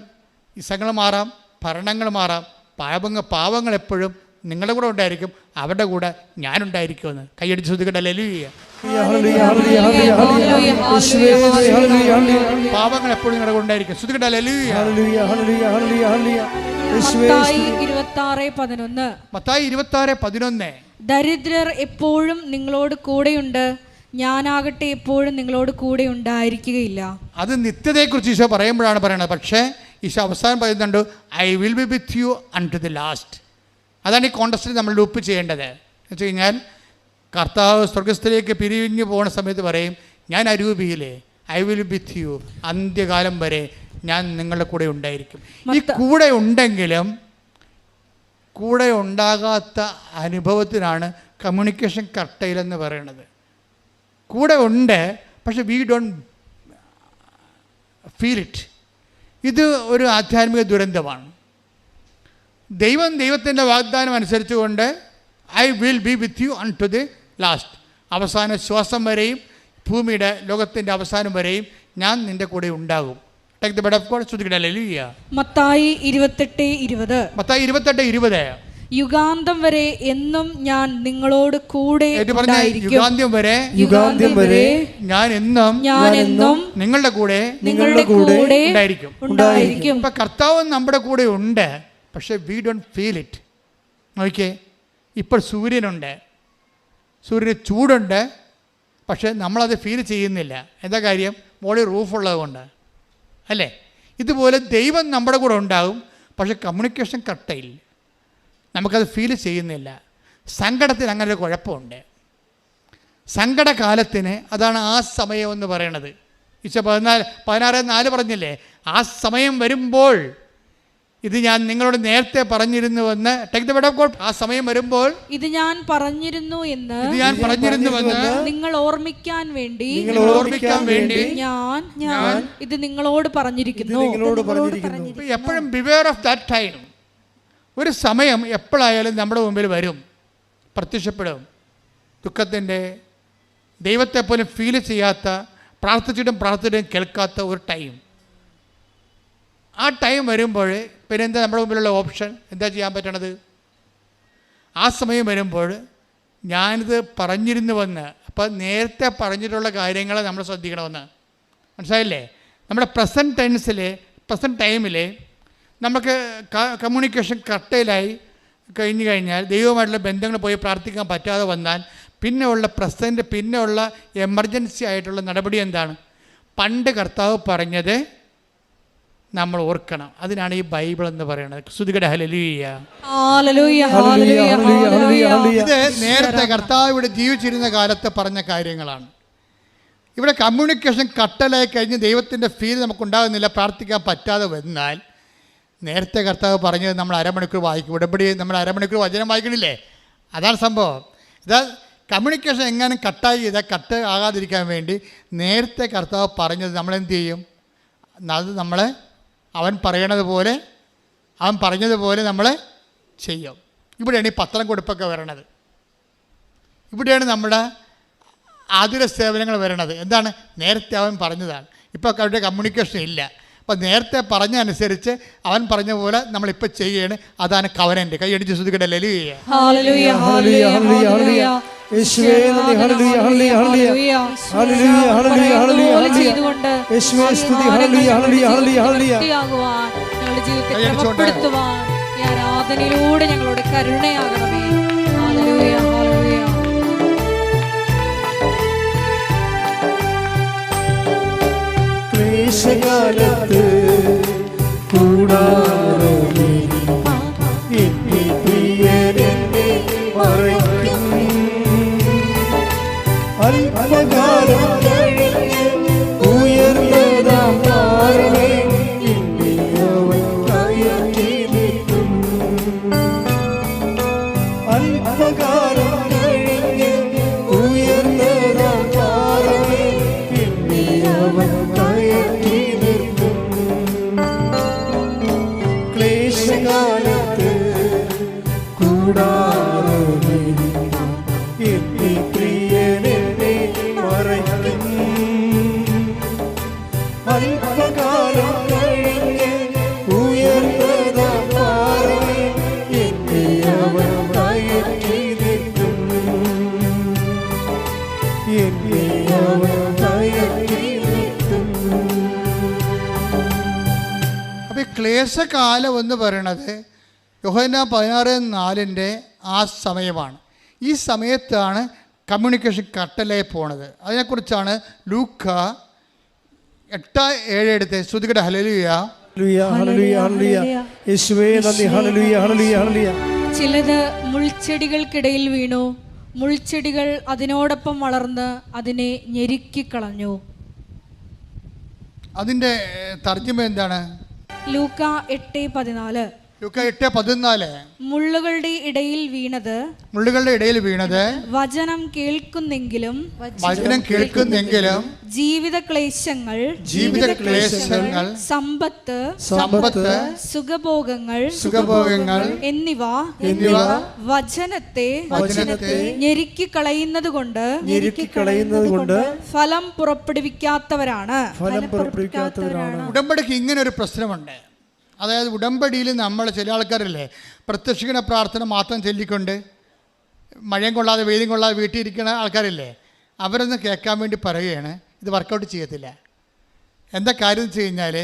Speaker 2: ഇസങ്ങൾ മാറാം, ഭരണങ്ങൾ മാറാം, പാവങ്ങൾ എപ്പോഴും നിങ്ങളുടെ കൂടെ ഉണ്ടായിരിക്കും, അവരുടെ കൂടെ ഞാനുണ്ടായിരിക്കുമെന്ന്. കൈയടിച്ച് ശ്രദ്ധിക്കട്ടെ. ഹല്ലേലൂയ. പാവങ്ങൾ എപ്പോഴും നിങ്ങളുടെ കൂടെ ഉണ്ടായിരിക്കും. ശ്രദ്ധിക്കട്ടെ. ഹല്ലേലൂയ. മത്തായി 26:11
Speaker 3: ദരിദ്രർ എപ്പോഴും നിങ്ങളോട് കൂടെയുണ്ട്, ഞാനാകട്ടെ എപ്പോഴും നിങ്ങളോട് കൂടെ ഉണ്ടായിരിക്കുകയില്ല.
Speaker 2: അത് നിത്യതയെക്കുറിച്ച് ഈശോ പറയുമ്പോഴാണ് പറയണത്. പക്ഷേ ഈശോ അവസാനം പറയുന്നുണ്ട്, I will be with you un to the last. അതാണ് ഈ കോണ്ടസ്റ്റിൽ നമ്മൾ ലൂപ്പ് ചെയ്യേണ്ടത്. എന്ന് വെച്ച് കഴിഞ്ഞാൽ കർത്താവ് സ്വർഗസ്ഥയിലേക്ക് പിരിഞ്ഞു പോകുന്ന സമയത്ത് പറയും, ഞാൻ അരൂപിയിലെ I will be with you, അന്ത്യകാലം വരെ ഞാൻ നിങ്ങളുടെ കൂടെ ഉണ്ടായിരിക്കും. ഈ കൂടെ ഉണ്ടെങ്കിലും കൂടെ ഉണ്ടാകാത്ത അനുഭവത്തിനാണ് കമ്മ്യൂണിക്കേഷൻ കർട്ടയിലെന്ന് പറയുന്നത്. കൂടെ ഉണ്ട്, പക്ഷെ വി ഡോണ്ട് ഫീൽ ഇറ്റ്. ഇത് ഒരു ആധ്യാത്മിക ദുരന്തമാണ്. ദൈവത്തിൻ്റെ വാഗ്ദാനം അനുസരിച്ചുകൊണ്ട് I will be with you un to the last, അവസാന ശ്വാസം വരെയും ഭൂമിയുടെ ലോകത്തിൻ്റെ അവസാനം വരെയും ഞാൻ നിൻ്റെ കൂടെ ഉണ്ടാകും. Take the bed of God. ശ്രദ്ധിക്കട്ടെ. ഹല്ലേലൂയ.
Speaker 3: മത്തായി 28:20 യുഗാന്തം വരെ എന്നും ഞാൻ നിങ്ങളോട് കൂടെ ഉണ്ടായിരിക്കും.
Speaker 2: യുഗാന്ത്യം വരെ ഞാൻ എന്നും നിങ്ങളുടെ കൂടെ ഉണ്ടായിരിക്കും. ഇപ്പം കർത്താവ് നമ്മുടെ കൂടെ ഉണ്ട്, പക്ഷെ വി ഡോണ്ട് ഫീൽ ഇറ്റ്. നോക്കിയേ, ഇപ്പോൾ സൂര്യനുണ്ട്, സൂര്യന് ചൂടുണ്ട്, പക്ഷെ നമ്മളത് ഫീൽ ചെയ്യുന്നില്ല. എന്താ കാര്യം? മോളിൽ റൂഫുള്ളത് കൊണ്ട് അല്ലേ? ഇതുപോലെ ദൈവം നമ്മുടെ കൂടെ ഉണ്ടാകും, പക്ഷെ കമ്മ്യൂണിക്കേഷൻ കട്ടയില്ല, നമുക്കത് ഫീൽ ചെയ്യുന്നില്ല. സങ്കടത്തിന് അങ്ങനെ ഒരു കുഴപ്പമുണ്ട്. സങ്കടകാലത്തിന് അതാണ് ആ സമയം എന്ന് പറയണത്. ഈശോ 16:4 പറഞ്ഞില്ലേ, ആ സമയം വരുമ്പോൾ ഇത് ഞാൻ നിങ്ങളോട് നേരത്തെ പറഞ്ഞിരുന്നുവെന്ന്. Take the word of God. ആ സമയം വരുമ്പോൾ ഇത് ഞാൻ പറഞ്ഞിരുന്നുവെന്ന് നിങ്ങൾ ഓർമ്മിക്കാൻ വേണ്ടി ഞാൻ ഇത് നിങ്ങളോട് പറഞ്ഞിരിക്കുന്നു. എപ്പോഴും ബിവെയർ ഓഫ് ദാറ്റ് ടൈം. ഒരു സമയം എപ്പോഴായാലും നമ്മുടെ മുമ്പിൽ വരും, പ്രത്യക്ഷപ്പെടും. ദുഃഖത്തിൻ്റെ, ദൈവത്തെ പോലും ഫീൽ ചെയ്യാത്ത, പ്രാർത്ഥിച്ചിട്ടും കേൾക്കാത്ത ഒരു ടൈം. ആ ടൈം വരുമ്പോൾ പിന്നെ എന്താ നമ്മുടെ മുമ്പിലുള്ള ഓപ്ഷൻ? എന്താ ചെയ്യാൻ പറ്റണത്? ആ സമയം വരുമ്പോൾ ഞാനിത് പറഞ്ഞിരുന്നുവെന്ന്, അപ്പം നേരത്തെ പറഞ്ഞിട്ടുള്ള കാര്യങ്ങൾ നമ്മൾ ശ്രദ്ധിക്കണമെന്ന്. മനസ്സിലായില്ലേ? നമ്മുടെ പ്രസൻറ്റ് ടൈമിൽ നമുക്ക് കമ്മ്യൂണിക്കേഷൻ കട്ടയിലായി കഴിഞ്ഞു കഴിഞ്ഞാൽ, ദൈവമായിട്ടുള്ള ബന്ധങ്ങൾ പോയി പ്രാർത്ഥിക്കാൻ പറ്റാതെ വന്നാൽ പിന്നെ ഉള്ള എമർജൻസി ആയിട്ടുള്ള നടപടി എന്താണ്? പണ്ട് കർത്താവ് പറഞ്ഞത് നമ്മൾ ഓർക്കണം. അതിനാണ് ഈ ബൈബിൾ എന്ന് പറയുന്നത്. സ്തുതിക്കട്ടെ. ഹല്ലേലൂയ. ഇത് നേരത്തെ കർത്താവ് ഇവിടെ ജീവിച്ചിരുന്ന കാലത്ത് പറഞ്ഞ കാര്യങ്ങളാണ്. ഇവിടെ കമ്മ്യൂണിക്കേഷൻ കട്ടലായി കഴിഞ്ഞ് ദൈവത്തിൻ്റെ ഫീൽ നമുക്കുണ്ടാകുന്നില്ല, പ്രാർത്ഥിക്കാൻ പറ്റാതെ വന്നാൽ നേരത്തെ കർത്താവ് പറഞ്ഞത് നമ്മൾ അരമണിക്കൂർ വായിക്കും. ഉടമ്പടി നമ്മൾ അരമണിക്കൂർ വചനം വായിക്കണില്ലേ? അതാണ് സംഭവം. ഇതാ കമ്മ്യൂണിക്കേഷൻ എങ്ങാനും കട്ട് ആകാതിരിക്കാൻ വേണ്ടി നേരത്തെ കർത്താവ് പറഞ്ഞത് നമ്മളെന്ത് ചെയ്യും? അത് നമ്മൾ അവൻ പറഞ്ഞതുപോലെ നമ്മൾ ചെയ്യും. ഇവിടെയാണ് ഈ പത്രം കൊടുപ്പൊക്കെ വരണത്. ഇവിടെയാണ് നമ്മുടെ ആതുര സേവനങ്ങൾ വരണത്. എന്താണ്? നേരത്തെ അവൻ പറഞ്ഞതാണ്. ഇപ്പോൾ അവരുടെ കമ്മ്യൂണിക്കേഷൻ ഇല്ല. അപ്പോൾ നേരത്തെ പറഞ്ഞ അനുസരിച്ച് അവൻ പറഞ്ഞ പോലെ നമ്മളിപ്പോൾ ചെയ്യുകയാണ്. അതാണ് കവനൻ്റ്. കൈയടിച്ച് ശ്രദ്ധിക്കട്ടെ. ഹല്ലേലൂയ.
Speaker 3: ഈ ആരാധനയിലൂടെ ഞങ്ങളോട് കരുണയാകണമേ. Hallelujah, hallelujah.
Speaker 1: ക്ലേശകാലത്ത് കൂടാരമേ എന്നെ പ്രിയനെന്നെ മറയ്ക്കും. അല്പകാലം കഴിഞ്ഞ് ഉയർന്നതാം താരമേ എന്നെ അവൻ കയറ്റി നിർത്തും. അല്പകാലം കഴിഞ്ഞ് ഉയർന്നതാം താരമേ എന്നെ അവൻ കയറ്റി നിർത്തും. ക്ലേശകാലത്ത് കൂടാരമേ എന്നെ പ്രിയനെന്നെ മറയ്ക്കും. അല്പകാലം കഴിഞ്ഞ് ഉയർന്നതാം താരമേ എന്നെ അവൻ കയറ്റി നിർത്തും. എന്നെ അവൻ കയറ്റി നിർത്തും.
Speaker 2: അപ്പോൾ ഈ ക്ലേശകാലം എന്ന് പറയണത് യോഹന്നാൻ 16:4 ആ സമയമാണ്. ഈ സമയത്താണ് കമ്മ്യൂണിക്കേഷൻ കട്ടലായി പോണത്. അതിനെക്കുറിച്ചാണ് ലൂക്ക 8:7 എടുത്ത് ശ്രുതികട ഹല്ലേലൂയ.
Speaker 1: ഹല്ലേലൂയ, ഹല്ലേലൂയ, ഹല്ലേലൂയ. യേശുവേ നന്ദി. ഹല്ലേലൂയ, ഹല്ലേലൂയ, ഹല്ലേലൂയ.
Speaker 3: ചിലത് മുൾച്ചെടികൾക്കിടയിൽ വീണു, മുൾച്ചെടികൾ അതിനോടൊപ്പം വളർന്ന് അതിനെ ഞെരുക്കിക്കളഞ്ഞു.
Speaker 2: അതിൻ്റെ തർജ്ജിമ എന്താണ്?
Speaker 3: ലൂക്ക 8:14.
Speaker 2: ലൂക്ക 8:14
Speaker 3: മുള്ളുകളുടെ ഇടയിൽ വീണത്,
Speaker 2: മുള്ളുകളുടെ ഇടയിൽ വീണത്
Speaker 3: വചനം കേൾക്കുന്നെങ്കിലും ജീവിത ക്ലേശങ്ങൾ, സമ്പത്ത്, സുഖഭോഗങ്ങൾ എന്നിവ വചനത്തെ ഞെരുക്കിക്കളയുന്നത് കൊണ്ട് ഫലം പുറപ്പെടുവിക്കാത്തവരാണ്.
Speaker 2: ഉടമ്പടിക്ക് ഇങ്ങനെ ഒരു പ്രശ്നമുണ്ട്. അതായത് ഉടമ്പടിയിൽ നമ്മൾ ചില ആൾക്കാരല്ലേ പ്രത്യക്ഷിക്കുന്ന പ്രാർത്ഥന മാത്രം ചൊല്ലിക്കൊണ്ട് മഴയും കൊള്ളാതെ വെയിലും കൊള്ളാതെ വീട്ടിൽ ഇരിക്കുന്ന ആൾക്കാരില്ലേ, അവരൊന്ന് കേൾക്കാൻ വേണ്ടി പറയുകയാണ്. ഇത് വർക്കൗട്ട് ചെയ്യത്തില്ല. എന്താ കാര്യം എന്ന് വെച്ച് കഴിഞ്ഞാൽ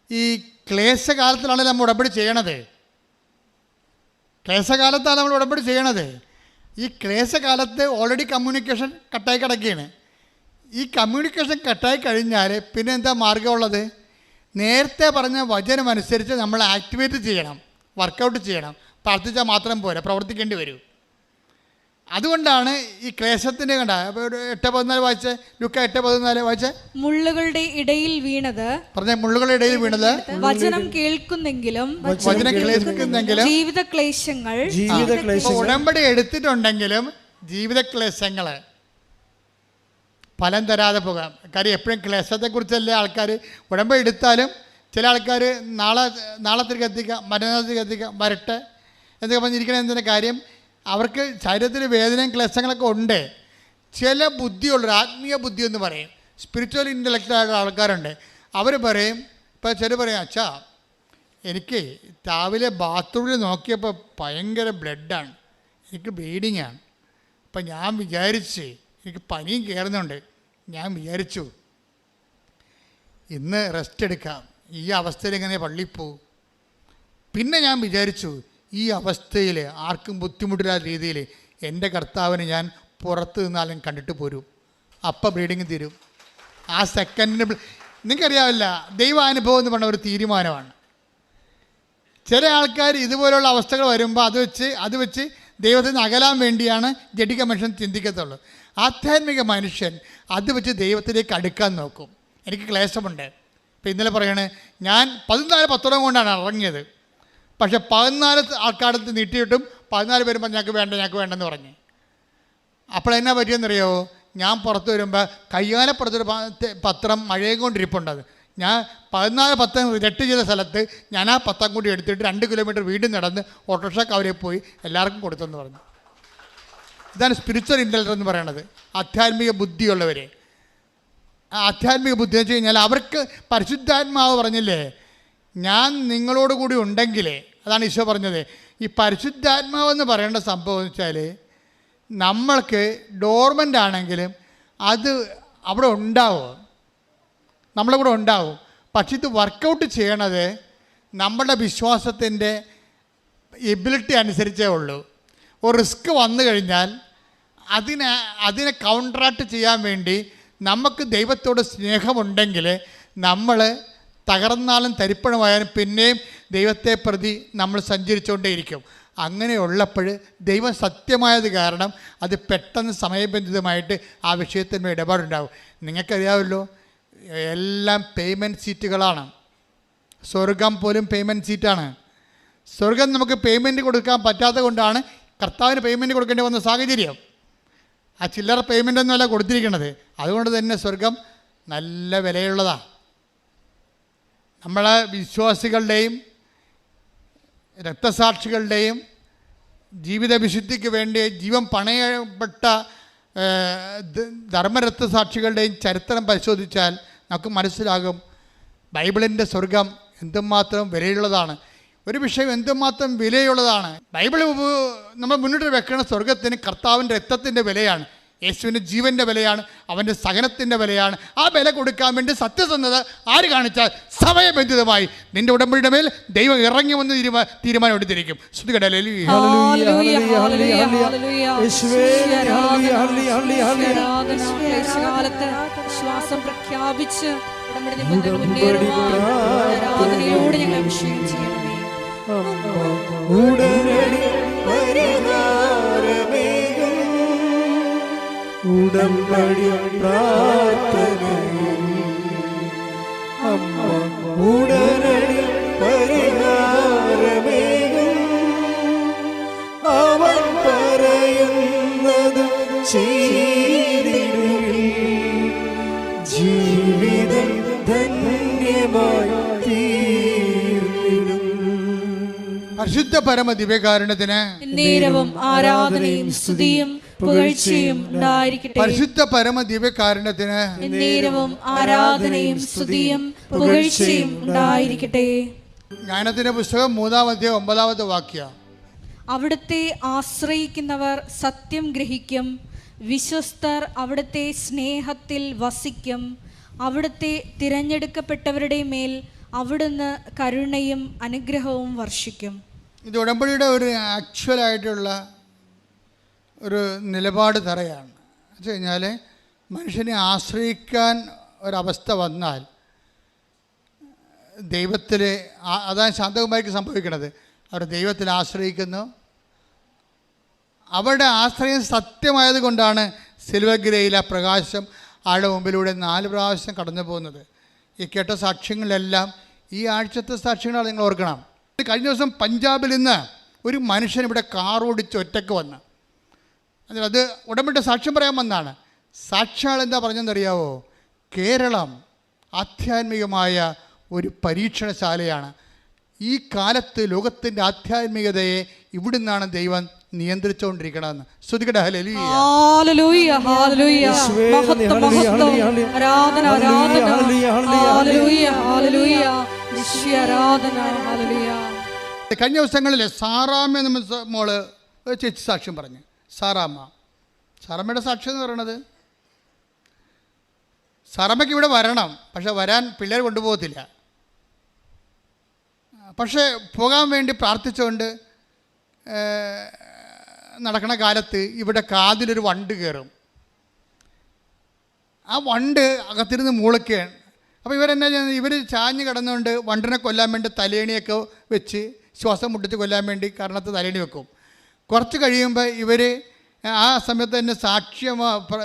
Speaker 2: ഈ ക്ലേശകാലത്തിലാണ് നമ്മൾ ഉടമ്പടി ചെയ്യണത്. ക്ലേശകാലത്താണ് നമ്മൾ ഉടമ്പടി ചെയ്യണത്. ഈ ക്ലേശകാലത്ത് ഓൾറെഡി കമ്മ്യൂണിക്കേഷൻ കട്ടായി കിടക്കുകയാണ്. ഈ കമ്മ്യൂണിക്കേഷൻ കട്ടായി കഴിഞ്ഞാൽ പിന്നെ എന്താ മാർഗമുള്ളത്? നേരത്തെ പറഞ്ഞ വചനം അനുസരിച്ച് നമ്മൾ ആക്ടിവേറ്റ് ചെയ്യണം, വർക്കൗട്ട് ചെയ്യണം. പ്രാർത്ഥിച്ചാൽ മാത്രം പോരാ, പ്രവർത്തിക്കേണ്ടി വരും. അതുകൊണ്ടാണ് ഈ ക്ലേശത്തിൻ്റെ കണ്ട 8:14 വായിച്ച്, ലൂക്ക 8:14 വായിച്ച്.
Speaker 3: മുള്ളുകളുടെ ഇടയിൽ വീണത്,
Speaker 2: പറഞ്ഞ മുള്ളുകളുടെ ഇടയിൽ വീണത്
Speaker 3: വചനം കേൾക്കുന്നെങ്കിലും ജീവിത ക്ലേശങ്ങൾ.
Speaker 2: ഉടമ്പടി എടുത്തിട്ടുണ്ടെങ്കിലും ജീവിത ക്ലേശങ്ങൾ ഫലം തരാതെ പോകാം. കാര്യം എപ്പോഴും ക്ലേശത്തെക്കുറിച്ചല്ലേ ആൾക്കാർ ഉടമ്പടി എടുത്താലും. ചില ആൾക്കാർ നാളത്തേക്ക് എത്തിക്കാം, മറ്റന്നാളത്തേക്ക് എത്തിക്കാം, വരട്ടെ എന്നൊക്കെ പറഞ്ഞിരിക്കണ എന്തിൻ്റെ കാര്യം? അവർക്ക് ശരീരത്തിൽ വേദനയും ക്ലേശങ്ങളൊക്കെ ഉണ്ട്. ചില ബുദ്ധിയുള്ളൊരു ആത്മീയ ബുദ്ധി എന്ന് പറയും, സ്പിരിച്വൽ ഇൻ്റലക്റ്റായിട്ടുള്ള ആൾക്കാരുണ്ട്. അവർ പറയും, ഇപ്പോൾ ചിലർ പറയും, അച്ഛാ എനിക്ക് രാവിലെ ബാത്റൂമിൽ നോക്കിയപ്പോൾ ഭയങ്കര ബ്ലഡാണ്, എനിക്ക് ബ്ലീഡിങ്ങാണ്. അപ്പം ഞാൻ വിചാരിച്ച് എനിക്ക് പനിയും കയറുന്നുണ്ട്, ഞാൻ വിചാരിച്ചു ഇന്ന് റെസ്റ്റ് എടുക്കാം, ഈ അവസ്ഥയിൽ എങ്ങനെ പള്ളിയിൽ പോകും. പിന്നെ ഞാൻ വിചാരിച്ചു ഈ അവസ്ഥയിൽ ആർക്കും ബുദ്ധിമുട്ടില്ലാത്ത രീതിയിൽ എൻ്റെ കർത്താവിനെ ഞാൻ പുറത്ത് നിന്നാലും കണ്ടിട്ട് പോരും. അപ്പം ബ്ലീഡിങ് തീരും. ആ സെക്കൻഡിന് നിങ്ങൾക്കറിയാവില്ല, ദൈവാനുഭവം എന്ന് പറഞ്ഞ ഒരു തീരുമാനമാണ്. ചില ആൾക്കാർ ഇതുപോലുള്ള അവസ്ഥകൾ വരുമ്പോൾ അത് വെച്ച് ദൈവത്തിൽ നിന്ന് അകലാൻ വേണ്ടിയാണ് ജഡിക മനുഷ്യൻ ചിന്തിക്കത്തുള്ളൂ. ആധ്യാത്മിക മനുഷ്യൻ അത് വെച്ച് ദൈവത്തിലേക്ക് അടുക്കാൻ നോക്കും. എനിക്ക് ക്ലേശമുണ്ട്. ഇപ്പോൾ ഇന്നലെ പറയണേ, ഞാൻ 14 കൊണ്ടാണ് ഇറങ്ങിയത്. പക്ഷെ 14 ആൾക്കാരത്ത് നീട്ടിയിട്ടും 14 പേരും പറഞ്ഞു ഞങ്ങൾക്ക് വേണ്ടെന്ന് പറഞ്ഞ്. അപ്പോൾ എന്നാ പറ്റിയെന്നറിയോ? ഞാൻ പുറത്ത് വരുമ്പോൾ കയ്യാലപ്പുറത്തൊരു പത്രം മഴയും കൊണ്ടിരിപ്പുണ്ടത്. ഞാൻ 14 പത്രം റിജക്ട് ചെയ്ത സ്ഥലത്ത് ഞാൻ ആ പത്രം കൂടി എടുത്തിട്ട് 2 കിലോമീറ്റർ വീണ്ടും നടന്ന് ഓട്ടോറിക്ഷ കവരെ പോയി എല്ലാവർക്കും കൊടുത്തെന്ന് പറഞ്ഞു. ഇതാണ് സ്പിരിച്വൽ ഇൻ്റലിജൻസ് എന്ന് പറയണത്. ആധ്യാത്മിക ബുദ്ധിയുള്ളവർ. ആധ്യാത്മിക ബുദ്ധി വെച്ച് കഴിഞ്ഞാൽ അവർക്ക് പരിശുദ്ധാത്മാവ് പറഞ്ഞില്ലേ, ഞാൻ നിങ്ങളോട് കൂടി ഉണ്ടെങ്കിലേ, അതാണ് ഈശോ പറഞ്ഞത്. ഈ പരിശുദ്ധാത്മാവെന്ന് പറയേണ്ട സംഭവം എന്ന് വെച്ചാൽ നമ്മൾക്ക് ഡോർമെൻ്റ് ആണെങ്കിലും അത് അവിടെ ഉണ്ടാവും, നമ്മളെ കൂടെ ഉണ്ടാവും. പക്ഷെ ഇത് വർക്കൗട്ട് ചെയ്യണത് നമ്മുടെ വിശ്വാസത്തിൻ്റെ എബിലിറ്റി അനുസരിച്ചേ ഉള്ളൂ. ഒരു റിസ്ക് വന്നു കഴിഞ്ഞാൽ അതിനെ കൗണ്ടറാക്ട് ചെയ്യാൻ വേണ്ടി നമുക്ക് ദൈവത്തോട് സ്നേഹമുണ്ടെങ്കിൽ നമ്മൾ തകർന്നാലും തരിപ്പണമായാലും പിന്നെയും ദൈവത്തെ പ്രതി നമ്മൾ സഞ്ചരിച്ചുകൊണ്ടേയിരിക്കും. അങ്ങനെയുള്ളപ്പോൾ ദൈവം സത്യമായത് കാരണം അത് പെട്ടെന്ന് സമയബന്ധിതമായിട്ട് ആ വിഷയത്തിന്മേൽ ഇടപാടുണ്ടാവും. നിങ്ങൾക്കറിയാമല്ലോ, എല്ലാം പേയ്മെൻറ്റ് സീറ്റുകളാണ്. സ്വർഗം പോലും പേയ്മെൻറ്റ് സീറ്റാണ്. സ്വർഗം നമുക്ക് പേയ്മെൻറ്റ് കൊടുക്കാൻ പറ്റാത്തത് കൊണ്ടാണ് കർത്താവിന് പേയ്മെൻറ്റ് കൊടുക്കേണ്ടി വന്ന സാഹചര്യം. ആ ചില്ലറ പേയ്മെൻ്റ് ഒന്നുമല്ല കൊടുത്തിരിക്കുന്നത്. അതുകൊണ്ട് തന്നെ സ്വർഗം നല്ല വിലയുള്ളതാണ്. നമ്മളെ വിശ്വാസികളുടെയും രക്തസാക്ഷികളുടെയും ജീവിത വിശുദ്ധിക്ക് വേണ്ടി ജീവൻ പണയപ്പെട്ട ധർമ്മരക്തസാക്ഷികളുടെയും ചരിത്രം പരിശോധിച്ചാൽ നമുക്ക് മനസ്സിലാകും ബൈബിളിൻ്റെ സ്വർഗം എന്തുമാത്രം വിലയുള്ളതാണ്. ഒരു വിഷയം എന്തുമാത്രം വിലയുള്ളതാണ്. ബൈബിൾ നമ്മൾ മുന്നോട്ട് വെക്കുന്ന സ്വർഗത്തിന് കർത്താവിൻ്റെ രക്തത്തിൻ്റെ വിലയാണ്, യേശുവിൻ്റെ ജീവൻ്റെ വിലയാണ്, അവൻ്റെ സഹനത്തിൻ്റെ വിലയാണ്. ആ വില കൊടുക്കാൻ വേണ്ടി സത്യസന്ധത ആര് കാണിച്ചാൽ സമയബന്ധിതമായി നിന്റെ ഉടമ്പടിയുടെ മേൽ ദൈവം ഇറങ്ങി വന്ന് തീരുമാനം എടുത്തിരിക്കും.
Speaker 3: ശ്വാസം പ്രഖ്യാപിച്ച് ആരാധനയോടെ ഞങ്ങൾ അഭിഷേകം ചെയ്യണമേ.
Speaker 1: ഉടമ്പടി പ്രാർത്ഥനയിൽ അമ്മ ഉടനടി പരിഹാരമേകും. അവൻ പറയുന്നത് ചെയ്തിടുവിൻ, ജീവിതം ധന്യമായി തീർന്നിടും.
Speaker 2: പരിശുദ്ധ പരമ ദിവ്യകാരുണ്യത്തിന്
Speaker 3: നേരവും ആരാധനയും സ്തുതിയും പുകഴ്ചയും ഉണ്ടായിരിക്കട്ടെ.
Speaker 2: പരിശുദ്ധ പരമ ദിവ്യകാരുണ്യത്തിന്
Speaker 3: നേരവും ആരാധനയും സ്തുതിയും പുകഴ്ചയും ഉണ്ടായിരിക്കട്ടെ.
Speaker 2: ജ്ഞാനത്തിന്റെ പുസ്തകം 3-ാം അധ്യായം 9-ാമത്തെ വാക്യം.
Speaker 3: അവിടുത്തെ ആശ്രയിക്കുന്നവർ സത്യം ഗ്രഹിക്കും, വിശ്വസ്തർ അവിടുത്തെ സ്നേഹത്തിൽ വസിക്കും. അവിടുത്തെ തിരഞ്ഞെടുക്കപ്പെട്ടവരുടെ മേൽ അവിടുന്ന് കരുണയും അനുഗ്രഹവും വർഷിക്കും.
Speaker 2: ഇത് ഉടമ്പടിയുടെ ഒരു ആക്ച്വലായിട്ടുള്ള ഒരു നിലപാട് തറയാണ്. എന്ന് വെച്ച് കഴിഞ്ഞാൽ മനുഷ്യനെ ആശ്രയിക്കാൻ ഒരവസ്ഥ വന്നാൽ ദൈവത്തിൽ, അതാണ് ശാന്തകുമാരിക്ക് സംഭവിക്കുന്നത്. അവർ ദൈവത്തിൽ ആശ്രയിക്കുന്നു. അവരുടെ ആശ്രയം സത്യമായത് കൊണ്ടാണ് സിൽവഗിരയിൽ ആ പ്രകാശം ആളുടെ മുമ്പിലൂടെ 4 പ്രാവശ്യം കടന്നു പോകുന്നത്. ഈ കേട്ട സാക്ഷ്യങ്ങളിലെല്ലാം ഈ ആഴ്ചത്തെ സാക്ഷ്യങ്ങളാണ് നിങ്ങൾ ഓർക്കണം. കഴിഞ്ഞ ദിവസം പഞ്ചാബിൽ നിന്ന് ഒരു മനുഷ്യൻ ഇവിടെ കാർ ഓടിച്ച് ഒറ്റയ്ക്ക് വന്ന്, അത് ഉടമ്പടി സാക്ഷ്യം പറയാൻ വന്നാണ്. സാക്ഷിയാൾ എന്താ പറഞ്ഞെന്നറിയാവോ? കേരളം ആധ്യാത്മികമായ ഒരു പരീക്ഷണശാലയാണ്. ഈ കാലത്ത് ലോകത്തിൻ്റെ ആധ്യാത്മികതയെ ഇവിടുന്നാണ് ദൈവം നിയന്ത്രിച്ചുകൊണ്ടിരിക്കണമെന്ന്. ശ്രുതികട ഹല്ലേലൂയ.
Speaker 3: ഹല്ലേലൂയ ഹല്ലേലൂയ. മഹത്വം മഹത്വം. ആരാധന ആരാധന. Hallelujah hallelujah. നിശ്ചയ ആരാധന. ഹല്ലേലൂയ.
Speaker 2: കഴിഞ്ഞ ദിവസങ്ങളിൽ സാറാമ്മ എന്ന മോള് ചേച്ചി സാക്ഷ്യം പറഞ്ഞു. സാറാമ്മയുടെ സാക്ഷ്യം എന്ന് പറയുന്നത്, സാറാമ്മയ്ക്ക് ഇവിടെ വരണം, പക്ഷെ വരാൻ പിള്ളേർ കൊണ്ടുപോകത്തില്ല. പക്ഷേ പോകാൻ വേണ്ടി പ്രാർത്ഥിച്ചുകൊണ്ട് നടക്കണ കാലത്ത് ഇവിടെ കാതിലൊരു വണ്ട് കയറും. ആ വണ്ട് അകത്തിരുന്ന് മൂളിക്കുകയാണ്. അപ്പോൾ ഇവരെന്നാ ചെയ്യുന്നത്? ഇവർ ചാഞ്ഞ് കിടന്നുകൊണ്ട് വണ്ടിനെ കൊല്ലാൻ വേണ്ടി തലേണിയൊക്കെ വെച്ച് ശ്വാസം മുട്ടിച്ച് കൊല്ലാൻ വേണ്ടി കാരണത്ത് തലേണി വെക്കും. കുറച്ച് കഴിയുമ്പോൾ ഇവർ ആ സമയത്ത് തന്നെ സാക്ഷ്യം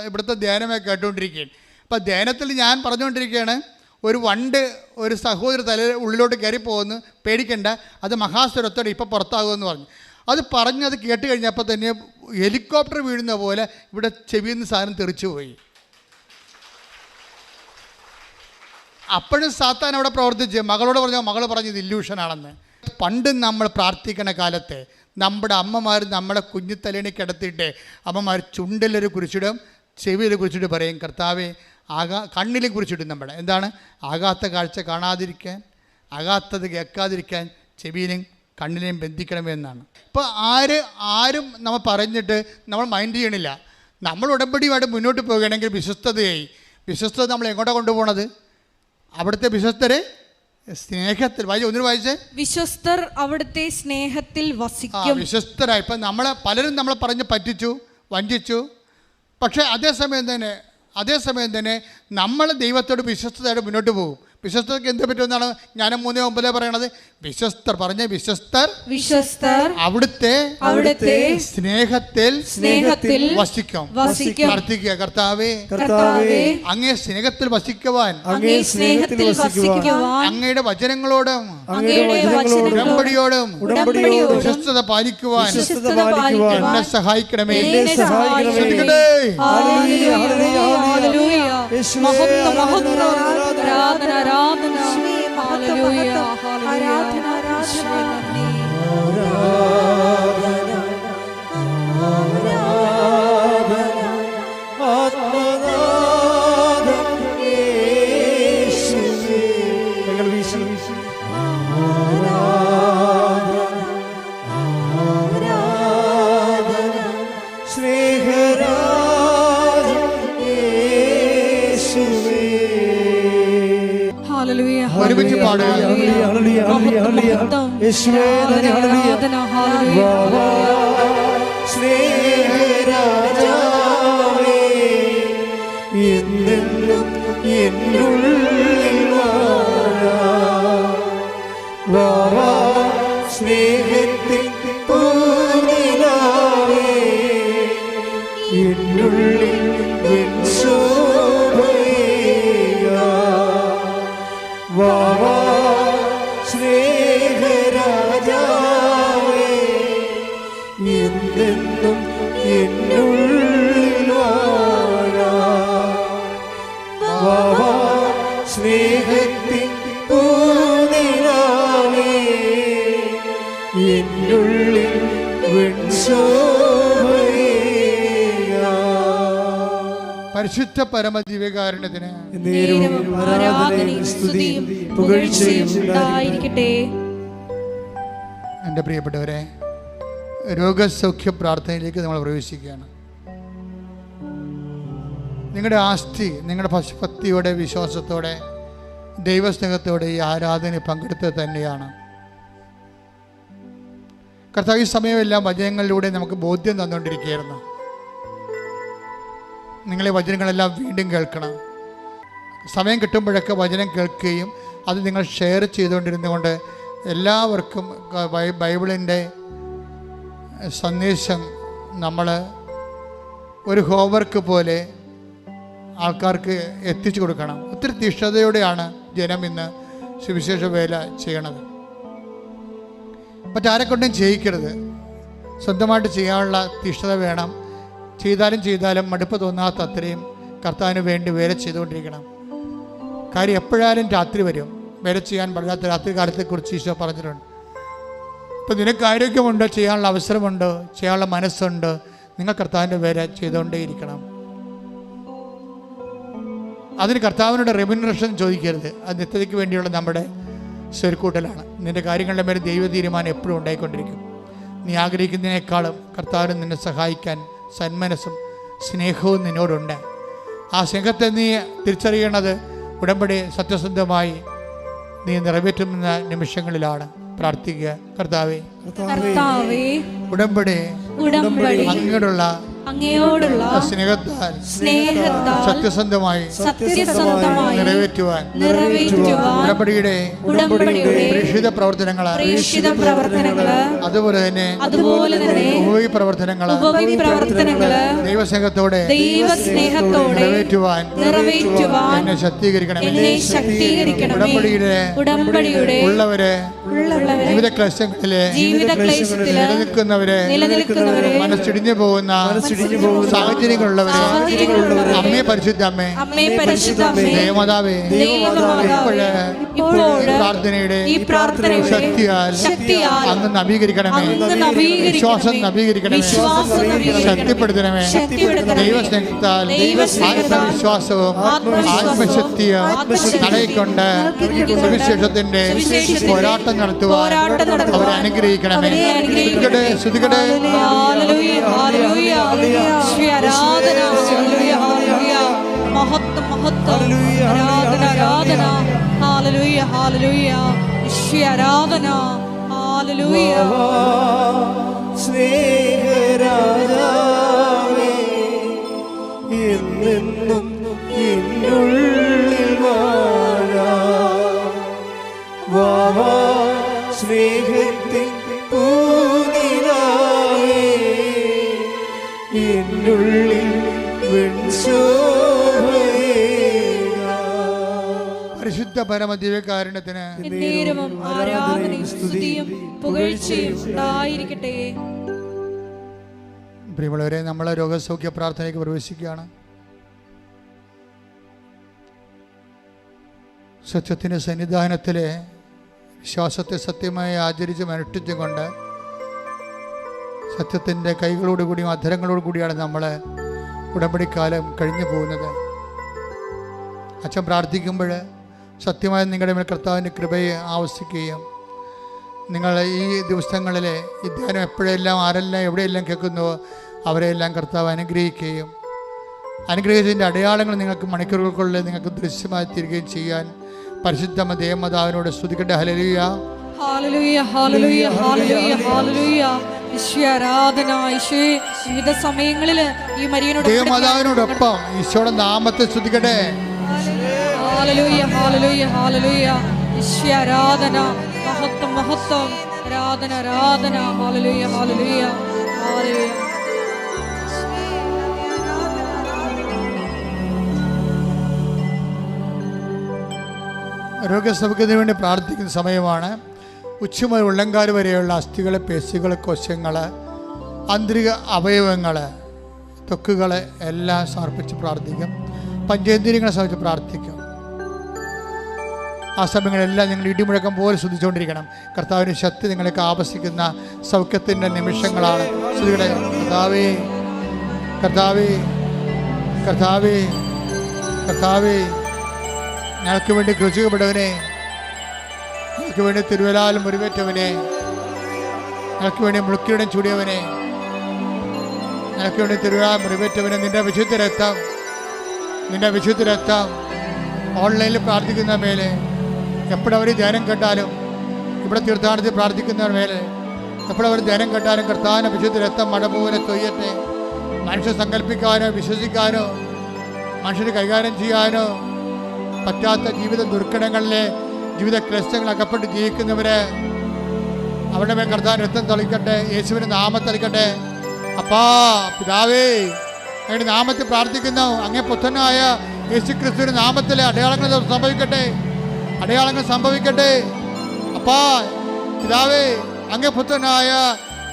Speaker 2: ഇവിടുത്തെ ധ്യാനമൊക്കെ കേട്ടുകൊണ്ടിരിക്കുകയാണ്. അപ്പോൾ ധ്യാനത്തിൽ ഞാൻ പറഞ്ഞുകൊണ്ടിരിക്കുകയാണ്, ഒരു വണ്ട് ഒരു സഹോദരി ഉള്ളിലോട്ട് കയറി പോകുന്നു, പേടിക്കണ്ട, അത് മഹാസ്വരത്തോടെ ഇപ്പോൾ പുറത്താകുമെന്ന് പറഞ്ഞു. അത് പറഞ്ഞത് കേട്ട് കഴിഞ്ഞപ്പോൾ തന്നെ ഹെലികോപ്റ്റർ വീഴുന്ന പോലെ ഇവിടെ ചെവിയിൽ നിന്ന് സാധനം തെറിച്ചു പോയി. അപ്പോഴും സാത്താൻ അവിടെ പ്രവർത്തിച്ച് മകളോട് പറഞ്ഞാൽ മകൾ പറഞ്ഞത് ഇല്യൂഷനാണെന്ന്. പണ്ട് നമ്മൾ പ്രാർത്ഥിക്കണ കാലത്ത് നമ്മുടെ അമ്മമാർ നമ്മളെ കുഞ്ഞിത്തലേണി കിടത്തിയിട്ട് അമ്മമാർ ചുണ്ടിലൊരു കുരിശിടും, ചെവിയിൽ കുരിശിട്ട് പറയും, കർത്താവേ കണ്ണിൽ കുരിശിടും. നമ്മുടെ എന്താണ്? ആകാത്ത കാഴ്ച കാണാതിരിക്കാൻ, ആകാത്തത് കേൾക്കാതിരിക്കാൻ ചെവിയിലും കണ്ണിനെയും ബന്ധിക്കണമെന്നാണ്. ഇപ്പോൾ ആരും നമ്മൾ പറഞ്ഞിട്ട് നമ്മൾ മൈൻഡ് ചെയ്യണില്ല. നമ്മൾ ഉടമ്പടിയുമായിട്ട് മുന്നോട്ട് പോകുകയാണെങ്കിൽ വിശ്വസ്തത നമ്മൾ എങ്ങോട്ടാണ് കൊണ്ടുപോകണത്? അവിടുത്തെ വിശ്വസ്തരെ സ്നേഹത്തിൽ ഒന്നിനു വായിച്ചേ.
Speaker 3: വിശ്വസ്തർ അവിടുത്തെ സ്നേഹത്തിൽ വസിക്കും.
Speaker 2: വിശ്വസ്തരായി. ഇപ്പം പലരും നമ്മളെ പറഞ്ഞ് പറ്റിച്ചു, വഞ്ചിച്ചു. പക്ഷേ അതേസമയം തന്നെ നമ്മൾ ദൈവത്തോട് വിശ്വസ്തയോടെ മുന്നോട്ട് പോകും. വിശ്വസ്തർക്ക് എന്ത് പറ്റുമെന്നാണ് ഞാൻ 3:9 പറയണത്. വിശ്വസ്തർ വിശ്വസ്തർ അവിടുത്തെ സ്നേഹത്തിൽ വസിക്കും. പ്രാർത്ഥിക്കുക, കർത്താവേ അങ്ങേ സ്നേഹത്തിൽ വസിക്കുവാൻ അങ്ങയുടെ വചനങ്ങളോടും ഉടമ്പടിയോടും വിശ്വസ്തത പാലിക്കുവാൻ എന്നെ സഹായിക്കണമേ. ഒരുമിച്ച് പാടുക.
Speaker 1: സ്നേഹത്തിൽ സ്നേഹരാജാവേ എന്നെന്നും എന്നുള്ളിൽ വാഴാ. സ്നേഹത്തിൻ പൂനിലാവേ എന്നുള്ളിൽ വെൺശോഭയേകാ.
Speaker 2: പരിശുദ്ധ പരമദിവ്യകാരുണ്യത്തിന് എൻ്റെ പ്രിയപ്പെട്ടവരെ, രോഗസൗഖ്യ പ്രാർത്ഥനയിലേക്ക് നമ്മൾ പ്രവേശിക്കുകയാണ്. നിങ്ങളുടെ ആസ്തി നിങ്ങളുടെ ഭക്തിയോടെ, വിശ്വാസത്തോടെ, ദൈവസ്നേഹത്തോടെ ഈ ആരാധന പങ്കെടുത്തത് തന്നെയാണ്. കർത്താവ് ഈ സമയമെല്ലാം വചനങ്ങളിലൂടെ നമുക്ക് ബോധ്യം തന്നുകൊണ്ടിരിക്കുകയായിരുന്നു. നിങ്ങളെ വചനങ്ങളെല്ലാം വീണ്ടും കേൾക്കണം. സമയം കിട്ടുമ്പോഴൊക്കെ വചനം കേൾക്കുകയും അത് നിങ്ങൾ ഷെയർ ചെയ്തുകൊണ്ടിരുന്നുകൊണ്ട് എല്ലാവർക്കും ബൈബിളിൻ്റെ സന്ദേശം നമ്മൾ ഒരു ഹോംവർക്ക് പോലെ ആൾക്കാർക്ക് എത്തിച്ചു കൊടുക്കണം. ഒത്തിരി തീഷ്ണതയോടെയാണ് ജനം ഇന്ന് സുവിശേഷ വേല ചെയ്യണത്. മറ്റാരെക്കൊണ്ടും ചെയ്യിക്കരുത്. സ്വന്തമായിട്ട് ചെയ്യാനുള്ള തീഷ്ണത വേണം. ചെയ്താലും മടുപ്പ് തോന്നാത്ത അത്രയും കർത്താവിന് വേണ്ടി വേല ചെയ്തുകൊണ്ടിരിക്കണം. കാര്യം എപ്പോഴാലും രാത്രി വരും. വേല ചെയ്യാൻ പറ്റാത്ത രാത്രി കാലത്തെക്കുറിച്ച് ഈശോ പറഞ്ഞിട്ടുണ്ട്. ഇപ്പം നിനക്ക് ആരോഗ്യമുണ്ടോ, ചെയ്യാനുള്ള അവസരമുണ്ടോ, ചെയ്യാനുള്ള മനസ്സുണ്ടോ, നിങ്ങൾ കർത്താവിൻ്റെ വേല ചെയ്തുകൊണ്ടേയിരിക്കണം. അതിന് കർത്താവിനോട് റെമ്യൂണറേഷൻ ചോദിക്കരുത്. അത് നിത്യതയ്ക്ക് വേണ്ടിയുള്ള നമ്മുടെ സ്വരുക്കൂട്ടലാണ്. നിൻ്റെ കാര്യങ്ങളുടെ മേലെ ദൈവ തീരുമാനം എപ്പോഴും ഉണ്ടായിക്കൊണ്ടിരിക്കും. നീ ആഗ്രഹിക്കുന്നതിനേക്കാളും കർത്താവിന് നിന്നെ സഹായിക്കാൻ സന്മനസ്സും സ്നേഹവും നിന്നോടുണ്ട്. ആ സ്നേഹത്തെ നീ തിരിച്ചറിയണത് ഉടമ്പടി സത്യസന്ധമായി നീ നിറവേറ്റുന്ന നിമിഷങ്ങളിലാണ്. പ്രാർത്ഥിക്കുക, കർത്താവേ ഉടമ്പടി അങ്ങയോടുള്ള സ്നേഹത്താൽ സത്യസന്ധമായി നിറവേറ്റുവാൻ ഉടമ്പടിയുടെ പ്രേക്ഷിത പ്രവർത്തനങ്ങള്, അതുപോലെ തന്നെ ഉപവി പ്രവർത്തനങ്ങള് ദൈവസ്നേഹത്തോടെ നിറവേറ്റുവാൻ എന്നെ ശക്തീകരിക്കണമേ. ഉടമ്പടിയുടെ ഉള്ളവരെ ജീവിത ക്ലേശങ്ങളിലെ നിലനിൽക്കുന്നവരെ, മനസ്സിടിഞ്ഞു പോകുന്ന സാഹചര്യങ്ങളുള്ളവരെ, അമ്മേ പരിശുദ്ധ അമ്മേ, ദേവമാതാവേ, പ്രാർത്ഥനയുടെ ശക്തിയാൽ അങ്ങ് നവീകരിക്കണമേ. വിശ്വാസം നവീകരിക്കണമേ, ശക്തിപ്പെടുത്തണമേ. ദൈവസ്നേഹത്താൽ ആത്മവിശ്വാസവും ആത്മശക്തിയും തടയിക്കൊണ്ട് സുവിശേഷത്തിന്റെ പോരാട്ടം നടത്തുവാൻ അവരെ അനുഗ്രഹിക്കണമേ. ശ്രുതികടെ
Speaker 3: മഹത്വം ആരാധന. ഹല്ലേലൂയ ഹല്ലേലൂയ യേശുവേ ആരാധന ഹല്ലേലൂയ
Speaker 1: സ്നേഹരാജാവേ എന്നെന്നും എന്നുള്ളിൽ വാവാ സ്നേഹത്തിൻ പൂനിലാവേ എന്നുള്ളിൽ
Speaker 2: പരിശുദ്ധ പരമദിവ്യകാരുണ്യത്തിന്
Speaker 3: എന്നേരവും ആരാധനയും സ്തുതിയും പുകഴ്ചയും ഉണ്ടായിരിക്കട്ടെ.
Speaker 2: പ്രിയമുള്ളവരെ, നമ്മൾ രോഗസൗഖ്യ പ്രാർത്ഥനയ്ക്ക് പ്രവേശിക്കുകയാണ്. സത്യത്തിൻ്റെ സന്നിധാനത്തിലെ വിശ്വാസത്തെ സത്യമായി ആചരിച്ചും അനുഷ്ഠിച്ചും കൊണ്ട് സത്യത്തിൻ്റെ കൈകളോടുകൂടിയും അധരങ്ങളോടുകൂടിയാണ് നമ്മൾ ഉടമ്പടിക്കാലം കഴിഞ്ഞു പോകുന്നത്. അച്ഛൻ പ്രാർത്ഥിക്കുമ്പോൾ സത്യമായി നിങ്ങളുടെ മേൽ കർത്താവിൻ്റെ കൃപയെ ആവശ്യിക്കുകയും നിങ്ങൾ ഈ ദിവസങ്ങളിൽ ഈ ധ്യാനം എപ്പോഴെല്ലാം ആരെല്ലാം എവിടെയെല്ലാം കേൾക്കുന്നുവോ അവരെല്ലാം കർത്താവ് അനുഗ്രഹിക്കുകയും അനുഗ്രഹിച്ചതിൻ്റെ അടയാളങ്ങൾ നിങ്ങൾക്ക് മണിക്കൂറുകൾക്കുള്ളിൽ നിങ്ങൾക്ക് ദൃശ്യമായി തീരുകയും ചെയ്യാൻ പരിശുദ്ധ ദേവമാതാവിനോട് സ്തുതിക്കട്ടെ. ഹല്ലേലൂയ
Speaker 3: ഹല്ലേലൂയ ഹല്ലേലൂയ ഹല്ലേലൂയ ഹല്ലേലൂയ യേശുവേ ആരാധന. യേശുവേ വിവിധ സമയങ്ങളിൽ ഈ മരിയനോട്
Speaker 2: ദേവമാതാവിനോടൊപ്പം ഈശോയുടെ നാമത്തെ സ്തുതിക്കട്ടെ.
Speaker 3: ഹല്ലേലൂയ ഹല്ലേലൂയ ഹല്ലേലൂയ യേശുവേ ആരാധന. മഹത്വം മഹത്വം ആരാധന ആരാധന. ഹല്ലേലൂയ ഹല്ലേലൂയ ഹല്ലേലൂയ.
Speaker 2: രോഗസൗഖ്യത്തിന് വേണ്ടി പ്രാർത്ഥിക്കുന്ന സമയമാണ്. ഉച്ചമുതൽ ഉള്ളങ്കാല് വരെയുള്ള അസ്ഥികൾ, പേശികൾ, കോശങ്ങൾ, ആന്തരിക അവയവങ്ങൾ, ത്വക്കുകൾ എല്ലാം സമർപ്പിച്ച് പ്രാർത്ഥിക്കും. പഞ്ചേന്ദ്രിയങ്ങളെ സമർപ്പിച്ച് പ്രാർത്ഥിക്കും. ആ സമയങ്ങളെല്ലാം നിങ്ങൾ ഇടിമുഴക്കം പോലെ ശ്രദ്ധിച്ചുകൊണ്ടിരിക്കണം. കർത്താവിൻ്റെ ശക്തി നിങ്ങൾക്ക് ആവശ്യിക്കുന്ന സൗഖ്യത്തിൻ്റെ നിമിഷങ്ങളാണ്. ശ്രുതികളെ കർത്താവേ കർത്താവേ കർത്താവേ കർത്താവേ, ഞങ്ങൾക്ക് വേണ്ടി ക്രൂശിക്കപ്പെട്ടവനെ, ഞങ്ങൾക്ക് വേണ്ടി തിരുവലാൽ മുറിവേറ്റവനെ, ഞങ്ങൾക്ക് വേണ്ടി മുളുക്കിയുടെ ചൂടിയവനെ, ഞങ്ങൾക്ക് വേണ്ടി തിരുവലാൽ മുറിവേറ്റവനെ, നിന്റെ വിശുദ്ധ രക്തം, നിന്റെ വിശുദ്ധ രക്തം ഓൺലൈനിൽ പ്രാർത്ഥിക്കുന്ന മേലെ, എപ്പോഴവർ ധ്യാനം കേട്ടാലും, ഇവിടെ തീർത്ഥാടനത്തിൽ പ്രാർത്ഥിക്കുന്നവർ മേലെ എപ്പോഴവർ ധ്യാനം കേട്ടാലും കർത്താവിൻ്റെ വിശുദ്ധ രക്തം മഴ പോലെ തൊയ്യട്ടെ. മനുഷ്യ സങ്കല്പിക്കാനോ വിശ്വസിക്കാനോ മനുഷ്യന് കൈകാര്യം ചെയ്യാനോ പറ്റാത്ത ജീവിത ദുർഘടങ്ങളിലെ ജീവിത ക്ലേശങ്ങൾ അകപ്പെട്ട് ജീവിക്കുന്നവര് അവരുടെ മേൽ കർത്താൻ രക്തം തളിക്കട്ടെ. യേശുവിൻ്റെ നാമം തളിക്കട്ടെ. അപ്പാ പിതാവേ, അങ്ങയുടെ നാമത്തിൽ പ്രാർത്ഥിക്കുന്നു. അങ്ങേ പുത്രനായ യേശു ക്രിസ്തുവിൻ്റെ നാമത്തിലെ അടയാളങ്ങൾ സംഭവിക്കട്ടെ, അടയാളങ്ങൾ സംഭവിക്കട്ടെ. അപ്പാ പിതാവേ, അങ്ങേ പുത്രനായ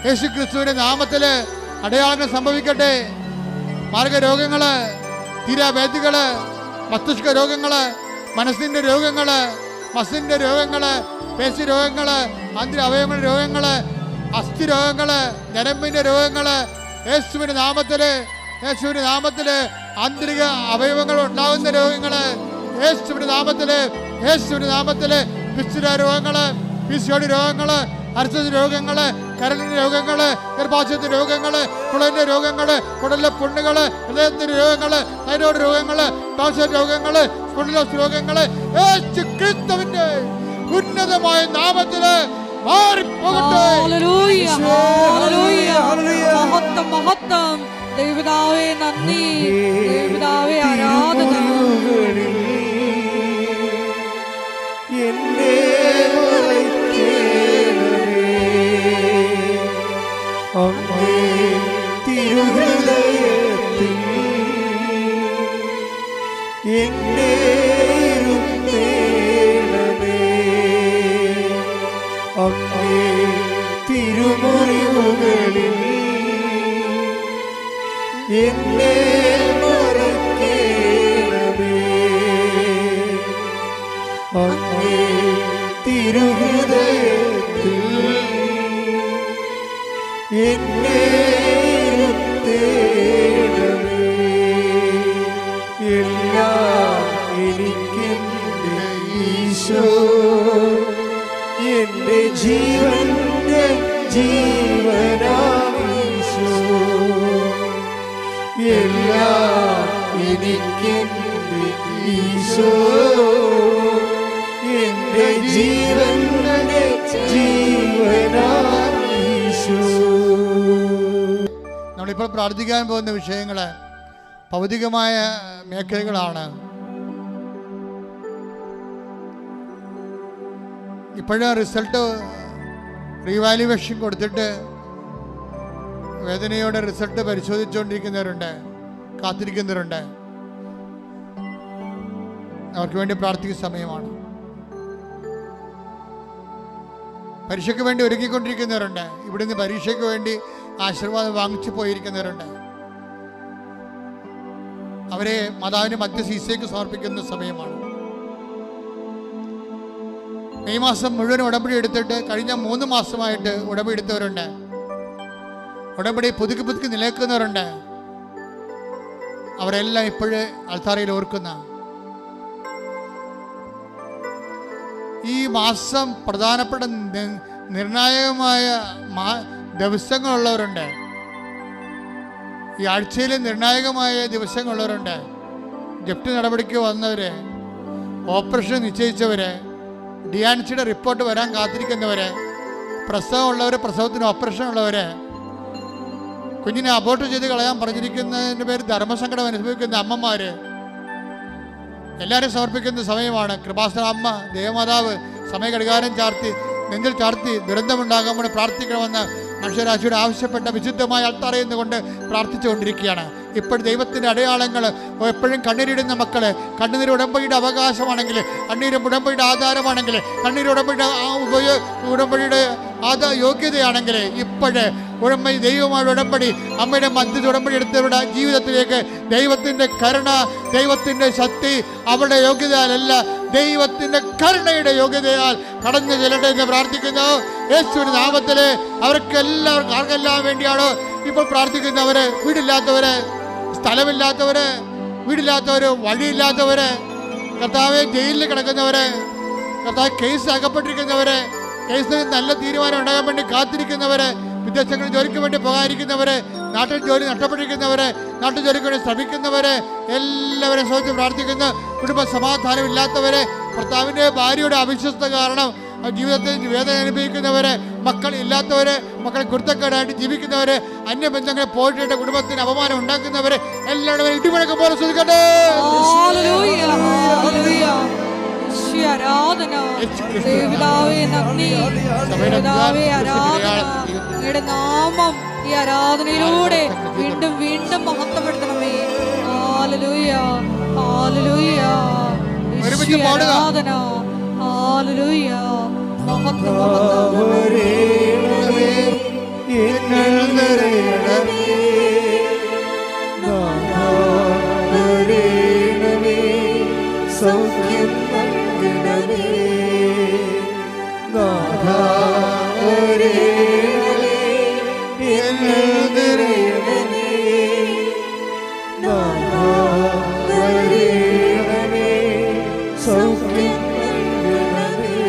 Speaker 2: യേശു ക്രിസ്തുവിൻ്റെ നാമത്തിൽ അടയാളങ്ങൾ സംഭവിക്കട്ടെ. മാർഗരോഗങ്ങൾ, തീരാവേദികൾ, മസ്തിഷ്ക രോഗങ്ങൾ, മനസ്സിൻ്റെ രോഗങ്ങൾ, മസിൻ്റെ രോഗങ്ങൾ, പേശി രോഗങ്ങൾ, ആന്തരിക അവയവങ്ങളുടെ രോഗങ്ങൾ, അസ്ഥി രോഗങ്ങൾ, ഞരമ്പിൻ്റെ രോഗങ്ങൾ, യേശുവിൻ്റെ നാമത്തിൽ, യേശുവിൻ്റെ നാമത്തിൽ ആന്തരിക അവയവങ്ങൾ ഉണ്ടാകുന്ന രോഗങ്ങൾ, യേശുവിൻ്റെ നാമത്തിൽ, യേശുവിൻ്റെ നാമത്തിൽ പിസ്തുര രോഗങ്ങൾ, പിസിയോടി രോഗങ്ങൾ, അർശസ് രോഗങ്ങൾ, കരളിൻ്റെ രോഗങ്ങൾ, ഗർഭാശയത്തിൻ്റെ രോഗങ്ങൾ, കുളലിൻ്റെ രോഗങ്ങൾ, കുടലിലെ പുണ്ണുകൾ, ഹൃദയത്തിൻ്റെ രോഗങ്ങൾ, തൈറോയ്ഡ് രോഗങ്ങൾ, ക്യാൻസർ രോഗങ്ങൾ, സ്പോണ്ടിലോസിസ് രോഗങ്ങൾ യേശു ക്രിസ്തുവിന്റെ ഉന്നതമായ നാമത്തിൽ മാറിപ്പോകട്ടെ.
Speaker 3: ഹല്ലേലൂയ ഹല്ലേലൂയ മഹത്വം മഹത്വം. ദൈവപിതാവേ നന്ദി, ദൈവപിതാവേ ആരാധന.
Speaker 1: എന്നെ അങ്ങേ തിരുഹൃദയത്തിൽ എന്നെ ഇരുത്തേണമേ. അങ്ങേ തിരുമുറിവുകളിൽ എന്നെ മറക്കേണമേ. അങ്ങേ തിരുഹൃദയത്തിൽ എന്നെ ഇരുത്തേണമേ. എല്ലാം എനിക്കെന്റെ ഈശോ, എന്റെ ജീവന്റെ ജീവനാമീശോ. എല്ലാം എനിക്കെന്റെ ഈശോ, എന്റെ ജീവന്റെ ജീവനാം യേശു.
Speaker 2: നമ്മളിപ്പോൾ പ്രാർത്ഥിക്കാൻ പോകുന്ന വിഷയങ്ങൾ ഭൗതികമായ മേഖലകളാണ്. ഇപ്പോഴും റിസൾട്ട് റീവാലുവേഷൻ കൊടുത്തിട്ട് വേദനയോടെ റിസൾട്ട് പരിശോധിച്ചുകൊണ്ടിരിക്കുന്നവരുണ്ട്, കാത്തിരിക്കുന്നവരുണ്ട്. അവർക്ക് വേണ്ടി പ്രാർത്ഥിക്കുന്ന സമയമാണ്. പരീക്ഷയ്ക്ക് വേണ്ടി ഒരുക്കിക്കൊണ്ടിരിക്കുന്നവരുണ്ട്. ഇവിടുന്ന് പരീക്ഷയ്ക്ക് വേണ്ടി ആശീർവാദം വാങ്ങിച്ചു പോയിരിക്കുന്നവരുണ്ട്. അവരെ മാതാവിന്റെ മധ്യശീശയ്ക്ക് സമർപ്പിക്കുന്ന സമയമാണ്. മെയ് മാസം മുഴുവൻ ഉടമ്പടി എടുത്തിട്ട് കഴിഞ്ഞ 3 മാസമായിട്ട് ഉടമ്പടി എടുത്തവരുണ്ട്. ഉടമ്പടി പുതുക്കി നിലനിൽക്കുന്നവരുണ്ട്. അവരെല്ലാം ഇപ്പോഴേ അൾത്താരയിൽ ഓർക്കുന്ന ഈ മാസം പ്രധാനപ്പെട്ട നിർണായകമായ ദിവസങ്ങളുള്ളവരുണ്ട്. ഈ ആഴ്ചയിൽ നിർണായകമായ ദിവസങ്ങളുള്ളവരുണ്ട്. ജപ്തി നടപടിക്ക് വന്നവര്, ഓപ്പറേഷൻ നിശ്ചയിച്ചവര്, ഡിയാൻസിയുടെ റിപ്പോർട്ട് വരാൻ കാത്തിരിക്കുന്നവര്, പ്രസവമുള്ളവർ, പ്രസവത്തിന് ഓപ്പറേഷൻ ഉള്ളവര്, കുഞ്ഞിനെ അബോർട്ട് ചെയ്ത് കളയാൻ പറഞ്ഞിരിക്കുന്നതിൻ്റെ പേര് ധർമ്മസങ്കടം അനുഭവിക്കുന്ന അമ്മമാര്, എല്ലാവരും സമർപ്പിക്കുന്ന സമയമാണ്. കൃപാസന അമ്മ ദേവമാതാവ് സമയഘടികാരം ചാർത്തി നെഞ്ചിൽ ചാർത്തി ദുരന്തമുണ്ടാകുമ്പോൾ പ്രാർത്ഥിക്കണമെന്ന് മനുഷ്യരാശിയുടെ ആവശ്യപ്പെട്ട വിശുദ്ധമായ അൾത്താരയിൽ നിന്നുകൊണ്ട് പ്രാർത്ഥിച്ചുകൊണ്ടിരിക്കുകയാണ്. ഇപ്പോൾ ദൈവത്തിൻ്റെ അടയാളങ്ങൾ എപ്പോഴും കണ്ണീരിടുന്ന മക്കള്, കണ്ണുനീര് ഉടമ്പടിയുടെ അവകാശമാണെങ്കിൽ, കണ്ണീര് ഉടമ്പടിയുടെ ആധാരമാണെങ്കിൽ, കണ്ണീര് ഉടമ്പടിയുടെ യോഗ്യതയാണെങ്കിൽ, ഇപ്പോഴ് ദൈവമായ ഉടമ്പടി അമ്മയുടെ മധ്യ ഉടമ്പടി എടുത്തവരുടെ ജീവിതത്തിലേക്ക് ദൈവത്തിൻ്റെ കരുണ, ദൈവത്തിൻ്റെ ശക്തി അവരുടെ യോഗ്യതയാലല്ല, ദൈവത്തിൻ്റെ കരുണയുടെ യോഗ്യതയാൽ കടന്നു ചെല്ലട്ടെ എന്ന് പ്രാർത്ഥിക്കുന്നു. യേശുവിന്റെ നാമത്തിൽ ആർക്കെല്ലാം വേണ്ടിയാണോ ഇപ്പോൾ പ്രാർത്ഥിക്കുന്നവര്? വീടില്ലാത്തവര്, സ്ഥലമില്ലാത്തവര്, വീടില്ലാത്തവര്, വഴിയില്ലാത്തവര്, കർത്താവെ ജയിലിൽ കിടക്കുന്നവര്, കർത്താവ് കേസ് അകപ്പെട്ടിരിക്കുന്നവര്, കേസിന് നല്ല തീരുമാനം ഉണ്ടാകാൻ വേണ്ടി കാത്തിരിക്കുന്നവര്, വിദേശങ്ങളിൽ ജോലിക്ക് വേണ്ടി പോകാതിരിക്കുന്നവര്, നാട്ടിൽ ജോലി നഷ്ടപ്പെട്ടിരിക്കുന്നവര്, നാട്ടു ജോലിക്ക് വേണ്ടി ശ്രമിക്കുന്നവര്, എല്ലാവരും ശ്രമിച്ച് പ്രാർത്ഥിക്കുന്നു. കുടുംബ സമാധാനം ഇല്ലാത്തവര്, ഭർത്താവിൻ്റെ ഭാര്യയുടെ അവിശ്വസ്ത കാരണം ജീവിതത്തിൽ വേദന അനുഭവിക്കുന്നവര്, മക്കൾ ഇല്ലാത്തവര്, മക്കൾ കുരുത്തക്കേടായിട്ട് ജീവിക്കുന്നവര്, അന്യബന്ധങ്ങളെ പോയിട്ട് കുടുംബത്തിന് അപമാനം ഉണ്ടാക്കുന്നവര്, എല്ലാവരും ഇടിമുഴക്കം പോലെ ശ്രദ്ധിക്കട്ടെ.
Speaker 3: നാമം ഈ ആരാധനയിലൂടെ വീണ്ടും വീണ്ടും മഹത്വപ്പെടുത്തണമേ. ഹല്ലേലൂയ, ഹല്ലേലൂയ, ആരാധന, ഹല്ലേലൂയ, മഹത്വം,
Speaker 1: സൗഖ്യം നൽകണമേ,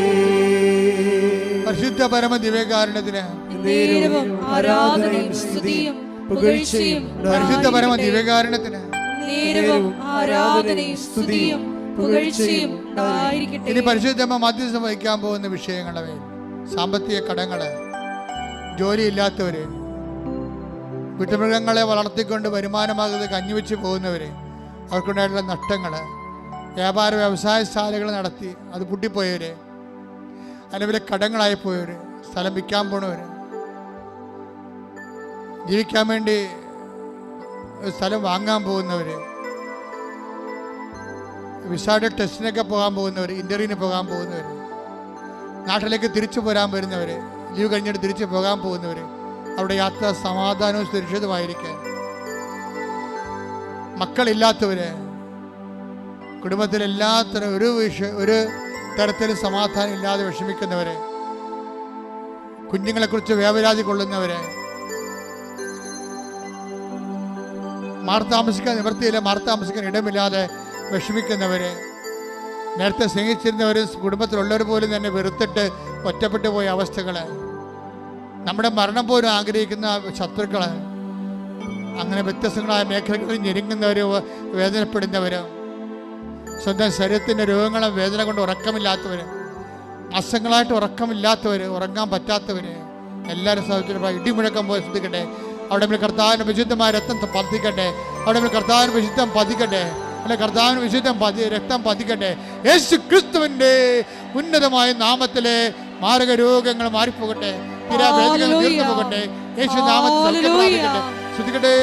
Speaker 2: പരിശുദ്ധ പരമ ദിവ്യകാരുണ്യത്തിന്
Speaker 3: ആരാധനയും സ്തുതിയും പുകഴ്ചയും,
Speaker 2: പരിശുദ്ധ പരമ ദിവ്യകാരുണ്യത്തിന്
Speaker 3: ആരാധനയും സ്തുതിയും പുകഴ്ചയും ഉണ്ടായിരിക്കട്ടെ.
Speaker 2: ഇനി പരിശുദ്ധമ്മ മധ്യസ്ഥം വഹിക്കാൻ പോകുന്ന വിഷയങ്ങളെ സാമ്പത്തിക കടങ്ങള്, ജോലിയില്ലാത്തവര്, വീട്ടുമൃഗങ്ങളെ വളർത്തിക്കൊണ്ട് വരുമാനമാകുന്നത് കഞ്ഞിവെച്ച് പോകുന്നവര്, അവർക്കുണ്ടായിട്ടുള്ള നഷ്ടങ്ങള്, വ്യാപാര വ്യവസായശാലകൾ നടത്തി അത് പൊട്ടിപ്പോയവര്, അല്ലെങ്കിൽ കടങ്ങളായി പോയവര്, സ്ഥലം വിൽക്കാൻ പോണവര്, ജീവിക്കാൻ വേണ്ടി സ്ഥലം വാങ്ങാൻ പോകുന്നവര്, വിസയുടെ ടെസ്റ്റിനൊക്കെ പോകാൻ പോകുന്നവർ, ഇൻ്റർവ്യൂവിന് പോകാൻ പോകുന്നവർ, നാട്ടിലേക്ക് തിരിച്ചു പോരാൻ വരുന്നവർ, ലീവ് കഴിഞ്ഞിട്ട് തിരിച്ചു പോകാൻ പോകുന്നവർ, അവിടെ യാത്ര സമാധാനവും സുരക്ഷിതമായിരിക്കാൻ, മക്കളില്ലാത്തവർ, കുടുംബത്തിൽ എല്ലാത്തരം ഒരു തരത്തിലും സമാധാനം ഇല്ലാതെ വിഷമിക്കുന്നവർ, കുഞ്ഞുങ്ങളെക്കുറിച്ച് വേവലാതി കൊള്ളുന്നവർ, മാർത്താമസിക്കാൻ നിവൃത്തിയില്ല, മാർത്താമസിക്കാൻ ഇടമില്ലാതെ വിഷമിക്കുന്നവര്, നേരത്തെ സ്നേഹിച്ചിരുന്നവർ, കുടുംബത്തിലുള്ളവർ പോലും തന്നെ വെറുത്തിട്ട് ഒറ്റപ്പെട്ടു പോയ അവസ്ഥകള്, നമ്മുടെ മരണം പോലും ആഗ്രഹിക്കുന്ന ശത്രുക്കള്, അങ്ങനെ വ്യത്യസ്തങ്ങളായ മേഖലകളിൽ ഞെരുങ്ങുന്നവര്, വേദനപ്പെടുന്നവര്, സ്വന്തം ശരീരത്തിൻ്റെ രോഗങ്ങളും വേദന കൊണ്ട് ഉറക്കമില്ലാത്തവർ, മാസങ്ങളായിട്ട് ഉറക്കമില്ലാത്തവർ, ഉറങ്ങാൻ പറ്റാത്തവർ എല്ലാവരും സാധിച്ചിട്ട് ഇടിമുഴക്കം പോലെ ശ്രദ്ധിക്കട്ടെ. അവിടെ നമ്മൾ കർത്താവിൻ്റെ വിശുദ്ധമായ രക്തം പതിക്കട്ടെ. അവിടെ നമ്മൾ കർത്താവിന് വിശുദ്ധം പതിക്കട്ടെ. അല്ലെ കർത്താവിന് വിശുദ്ധം രക്തം പതിക്കട്ടെ. യേശു ക്രിസ്തുവിൻ്റെ ഉന്നതമായ നാമത്തിലെ മാരക രോഗങ്ങൾ മാറിപ്പോകട്ടെ. തീരാവേദനകൾ തീർന്നു പോകട്ടെ. യേശു നാമത്തിൽ ശ്രദ്ധിക്കട്ടെ.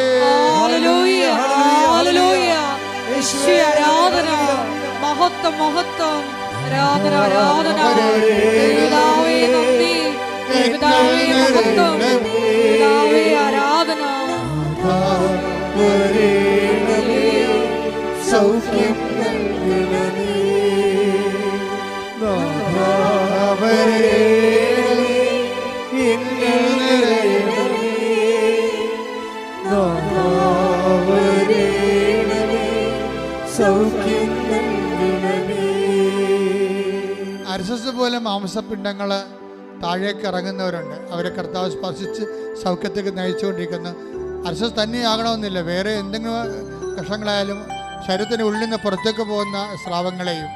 Speaker 3: മഹത്വം മഹത്വം ആരാധന ആരാധന. ആരാധന
Speaker 1: സൗഖ്യം
Speaker 2: അർശസ് പോലെ മാംസപിണ്ഡങ്ങൾ താഴേക്ക് ഇറങ്ങുന്നവരുണ്ട്. അവരെ കർത്താവ് സ്പർശിച്ച് സൗഖ്യത്തേക്ക് നയിച്ചുകൊണ്ടിരിക്കുന്നു. അർശസ് തന്നെയാകണമെന്നില്ല, വേറെ എന്തെങ്കിലും കഷങ്ങളായാലും ശരീരത്തിന് ഉള്ളിൽ നിന്ന് പുറത്തേക്ക് പോകുന്ന സ്രാവങ്ങളെയും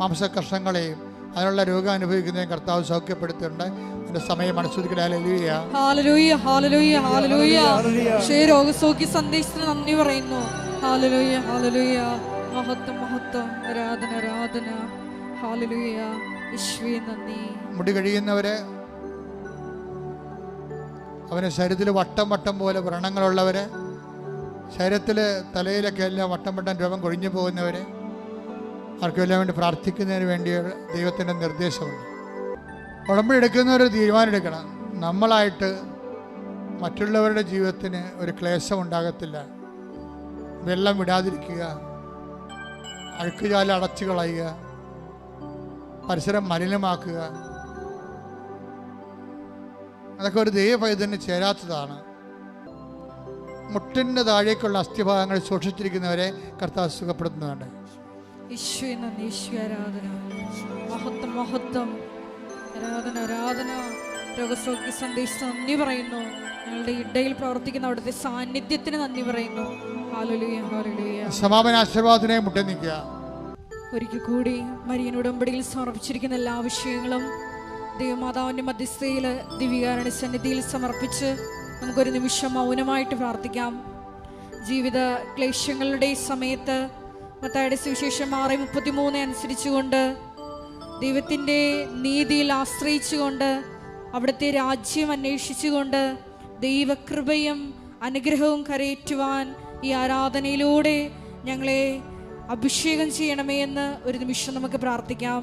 Speaker 2: മാംസകഷങ്ങളെയും അതിനുള്ള രോഗം അനുഭവിക്കുന്നതിന് കർത്താവ് സൗഖ്യപ്പെടുത്തിയിട്ടുണ്ട്. അതിന്റെ സമയം അനുസരിക്കട്ടെ.
Speaker 3: ഹല്ലേലൂയ ഹല്ലേലൂയ ഹല്ലേലൂയ. രോഗസൗഖ്യ സന്ദേശത്തിന് നന്ദി പറയുന്നു. ഹല്ലേലൂയ ഹല്ലേലൂയ. മഹത്വം മഹത്വം. ആരാധന ആരാധന. ഹല്ലേലൂയ. യേശുവേ നന്ദി.
Speaker 2: മുടി കഴിയുന്നവരെ, അവന് ശരീരത്തിൽ വട്ടം വട്ടം പോലെ വ്രണങ്ങളുള്ളവര്, ശരീരത്തിൽ തലയിലൊക്കെ എല്ലാം വട്ടം വട്ടം രോഗം കൊഴിഞ്ഞു പോകുന്നവരെ, ആർക്കെല്ലാം വേണ്ടി പ്രാർത്ഥിക്കുന്നതിന് വേണ്ടി ദൈവത്തിൻ്റെ നിർദ്ദേശമുണ്ട്. ഉടമ്പടി എടുക്കുന്നവർ തീരുമാനം എടുക്കണം. നമ്മളായിട്ട് മറ്റുള്ളവരുടെ ജീവിതത്തിന് ഒരു ക്ലേശം ഉണ്ടാകത്തില്ല. വെള്ളം വിടാതിരിക്കുക, അഴുക്കുചാല അടച്ചു കളയുക, പരിസരം മലിനമാക്കുക, അതൊക്കെ ഒരു ദൈവഭയത്തിന് ചേരാത്തതാണ്. മുട്ടിൻ്റെ താഴേക്കുള്ള അസ്ഥിഭാഗങ്ങൾ സൂക്ഷിച്ചിരിക്കുന്നവരെ കർത്താവ് സുഖപ്പെടുത്തുന്നുണ്ട്.
Speaker 3: മഹത്വം മഹത്വം. ആരാധന ആരാധന. രോഗസൗഖ്യ സന്ദേശം നന്ദി പറയുന്നു. ഞങ്ങളുടെ ഇടയിൽ പ്രവർത്തിക്കുന്ന അവിടുത്തെ സാന്നിധ്യത്തിന് നന്ദി പറയുന്നു. ഹല്ലേലൂയ ഹല്ലേലൂയ.
Speaker 2: സമാപന ആശീർവാദത്തിനെ മുട്ടി നിൽക്കുക.
Speaker 3: ഒരിക്കൽ കൂടി മരിയൻ ഉടമ്പടിയിൽ സമർപ്പിച്ചിരിക്കുന്ന എല്ലാ വിഷയങ്ങളും ദൈവമാതാവിൻ്റെ മധ്യസ്ഥയിൽ ദിവ്യകാരുണ്യ സന്നിധിയിൽ സമർപ്പിച്ച് നമുക്കൊരു നിമിഷം മൗനമായിട്ട് പ്രാർത്ഥിക്കാം. ജീവിത ക്ലേശങ്ങളുടെ സമയത്ത് മത്തായിയുടെ സുവിശേഷം 6:33 അനുസരിച്ചുകൊണ്ട് ദൈവത്തിൻ്റെ നീതിയിൽ ആശ്രയിച്ചുകൊണ്ട് അവിടുത്തെ രാജ്യം അന്വേഷിച്ചുകൊണ്ട് ദൈവകൃപയും അനുഗ്രഹവും കരയേറ്റുവാൻ ഈ ആരാധനയിലൂടെ ഞങ്ങളെ അഭിഷേകം ചെയ്യണമേ എന്ന് ഒരു നിമിഷം നമുക്ക് പ്രാർത്ഥിക്കാം.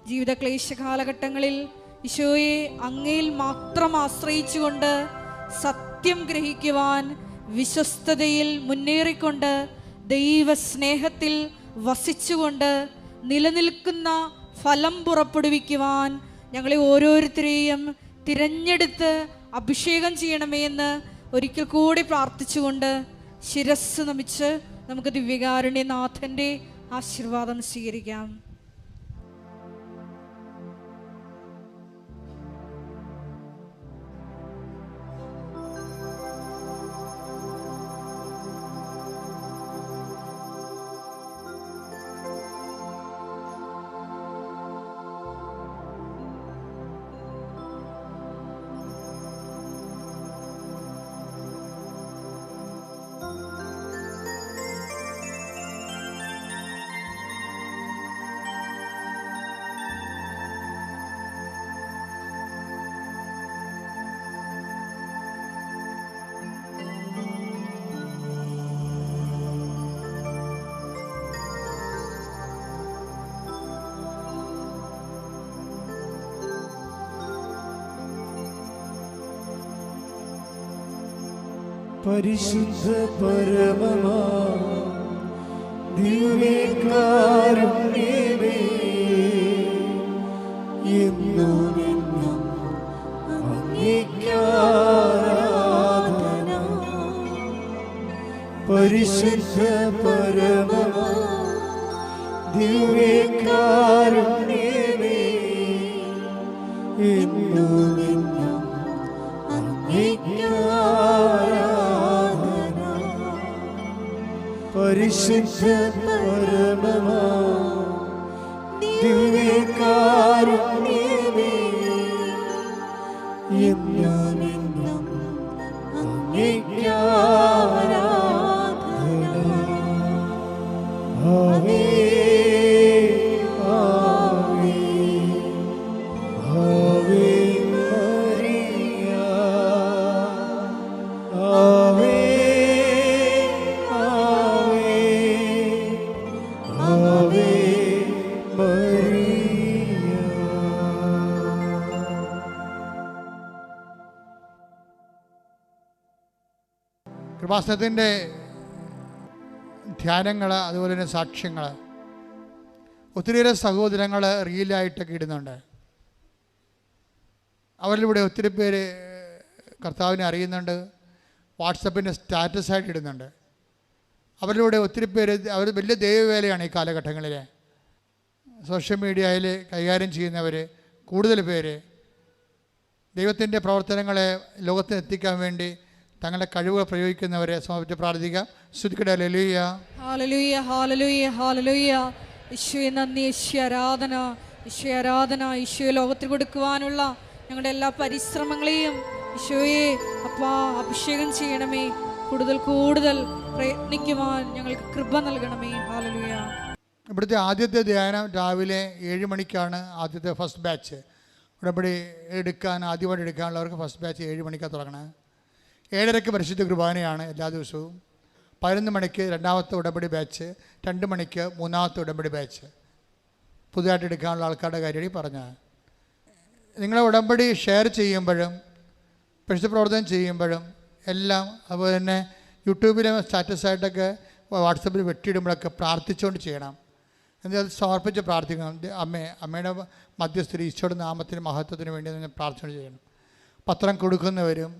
Speaker 3: ജീവിത ക്ലേശ കാലഘട്ടങ്ങളിൽ ഈശോയെ അങ്ങയിൽ മാത്രം ആശ്രയിച്ചുകൊണ്ട് സത്യം ഗ്രഹിക്കുവാൻ, വിശ്വസ്തതയിൽ മുന്നേറിക്കൊണ്ട് ദൈവസ്നേഹത്തിൽ വസിച്ചുകൊണ്ട് നിലനിൽക്കുന്ന ഫലം പുറപ്പെടുവിക്കുവാൻ ഞങ്ങളെ ഓരോരുത്തരെയും തിരഞ്ഞെടുത്ത് അഭിഷേകം ചെയ്യണമേ എന്ന് ഒരിക്കൽ കൂടി പ്രാർത്ഥിച്ചുകൊണ്ട് ശിരസ് നമിച്ച് നമുക്ക് ദിവ്യകാരുണ്യനാഥൻ്റെ ആശീർവാദം സ്വീകരിക്കാം.
Speaker 1: പരിശുദ്ധ പരമമാ ദിവ്യകാരുണ്യമേ എന്നും അങ്ങേക്കാരാധന. പരിശുദ്ധ പരമമാ ദിവ്യകാരുണ്യമേ എന്നും അങ്ങേക്കാരാധന. പരിശുദ്ധ പരമമാ ദിവ്യകാരുണ്യമേ, എന്നും അങ്ങേയ്ക്കാരാധന. ആമേൻ, ആമേൻ, ആവേ മരിയ, ആവേ, ആവേ, ആവേ മരിയ.
Speaker 2: കൃപാസനത്തിൻ്റെ ധ്യാനങ്ങൾ, അതുപോലെ തന്നെ സാക്ഷ്യങ്ങൾ, ഒത്തിരിയേറെ സഹോദരങ്ങൾ റീലായിട്ടൊക്കെ ഇടുന്നുണ്ട്. അവരിലൂടെ ഒത്തിരി പേര് കർത്താവിനെ അറിയുന്നുണ്ട്. വാട്സപ്പിൻ്റെ സ്റ്റാറ്റസായിട്ട് ഇടുന്നുണ്ട്. അവരിലൂടെ ഒത്തിരി പേര്, അവർ വലിയ ദൈവവേലയാണ് ഈ കാലഘട്ടങ്ങളിൽ. സോഷ്യൽ മീഡിയയിൽ കൈകാര്യം ചെയ്യുന്നവർ കൂടുതൽ പേര് ദൈവത്തിൻ്റെ പ്രവർത്തനങ്ങളെ ലോകത്തിന് എത്തിക്കാൻ വേണ്ടി തങ്ങളുടെ കഴിവുകൾ പ്രയോഗിക്കുന്നവരെ സമർപ്പിച്ച് പ്രാർത്ഥിക്കാം. സ്തുതിക്കട്ടെ. ഹല്ലേലൂയ,
Speaker 3: ഹല്ലേലൂയ, ഹല്ലേലൂയ, ഹല്ലേലൂയ. ഈശോയെ നന്ദി, ഈശോ ആരാധന, ഈശോ ആരാധന. ഈശോയെ ലോകത്തിൽ കൊടുക്കുവാനുള്ള ഞങ്ങളുടെ എല്ലാ പരിശ്രമങ്ങളെയും ഈശോയെ അപ്പാ അഭിഷേകം ചെയ്യണമേ. കൂടുതൽ കൂടുതൽ പ്രയത്നിക്കുവാൻ ഞങ്ങൾക്ക് കൃപ നൽകണമേ. ഹല്ലേലൂയ.
Speaker 2: ഇവിടുത്തെ ആദ്യത്തെ ധ്യാനം രാവിലെ 7 മണിക്കാണ് ആദ്യത്തെ ഫസ്റ്റ് ബാച്ച്. ഉടമ്പടി ആദ്യമായിട്ട് എടുക്കാനുള്ളവർക്ക് ഫസ്റ്റ് ബാച്ച് 7 മണിക്കാണ് തുടങ്ങണത്. 7:30 പരിശുദ്ധ കുർബാനയാണ് എല്ലാ ദിവസവും. 11 മണിക്ക് രണ്ടാമത്തെ ഉടമ്പടി ബാച്ച്, 2 മണിക്ക് മൂന്നാമത്തെ ഉടമ്പടി ബാച്ച്. പുതുതായിട്ട് എടുക്കാനുള്ള ആൾക്കാരുടെ കാര്യമാണ് ഈ പറഞ്ഞത്. നിങ്ങളെ ഉടമ്പടി ഷെയർ ചെയ്യുമ്പോഴും പരിശുദ്ധ പ്രവർത്തനം ചെയ്യുമ്പോഴും എല്ലാം, അതുപോലെ തന്നെ യൂട്യൂബിലെ സ്റ്റാറ്റസായിട്ടൊക്കെ വാട്സപ്പിൽ വെട്ടിയിടുമ്പോഴൊക്കെ പ്രാർത്ഥിച്ചുകൊണ്ട് ചെയ്യണം. എന്നാൽ സമർപ്പിച്ച് പ്രാർത്ഥിക്കണം. അമ്മയുടെ മധ്യസ്ഥിതി ഈശോയുടെ നാമത്തിന് മഹത്വത്തിന് വേണ്ടി പ്രാർത്ഥന ചെയ്യണം. പത്രം കൊടുക്കുന്നവരും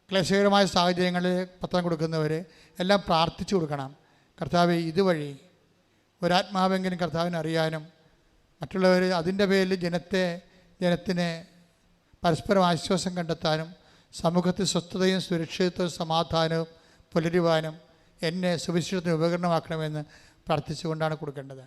Speaker 2: ക്ലേശകരമായ സാഹചര്യങ്ങളിൽ പത്രം കൊടുക്കുന്നവർ എല്ലാം പ്രാർത്ഥിച്ചു കൊടുക്കണം. കർത്താവേ, ഇതുവഴി ഒരാത്മാവെങ്കിലും കർത്താവിനെ അറിയാനും മറ്റുള്ളവർ അതിൻ്റെ പേരിൽ ജനത്തിന് പരസ്പരം ആശ്വാസം കണ്ടെത്താനും സമൂഹത്തിൽ സ്വസ്ഥതയും സുരക്ഷിതത്വവും സമാധാനവും പുലരുവാനും എന്നെ സുവിശേഷത്തിന് ഉപകരണമാക്കണമെന്ന് പ്രാർത്ഥിച്ചുകൊണ്ടാണ് കൊടുക്കേണ്ടത്.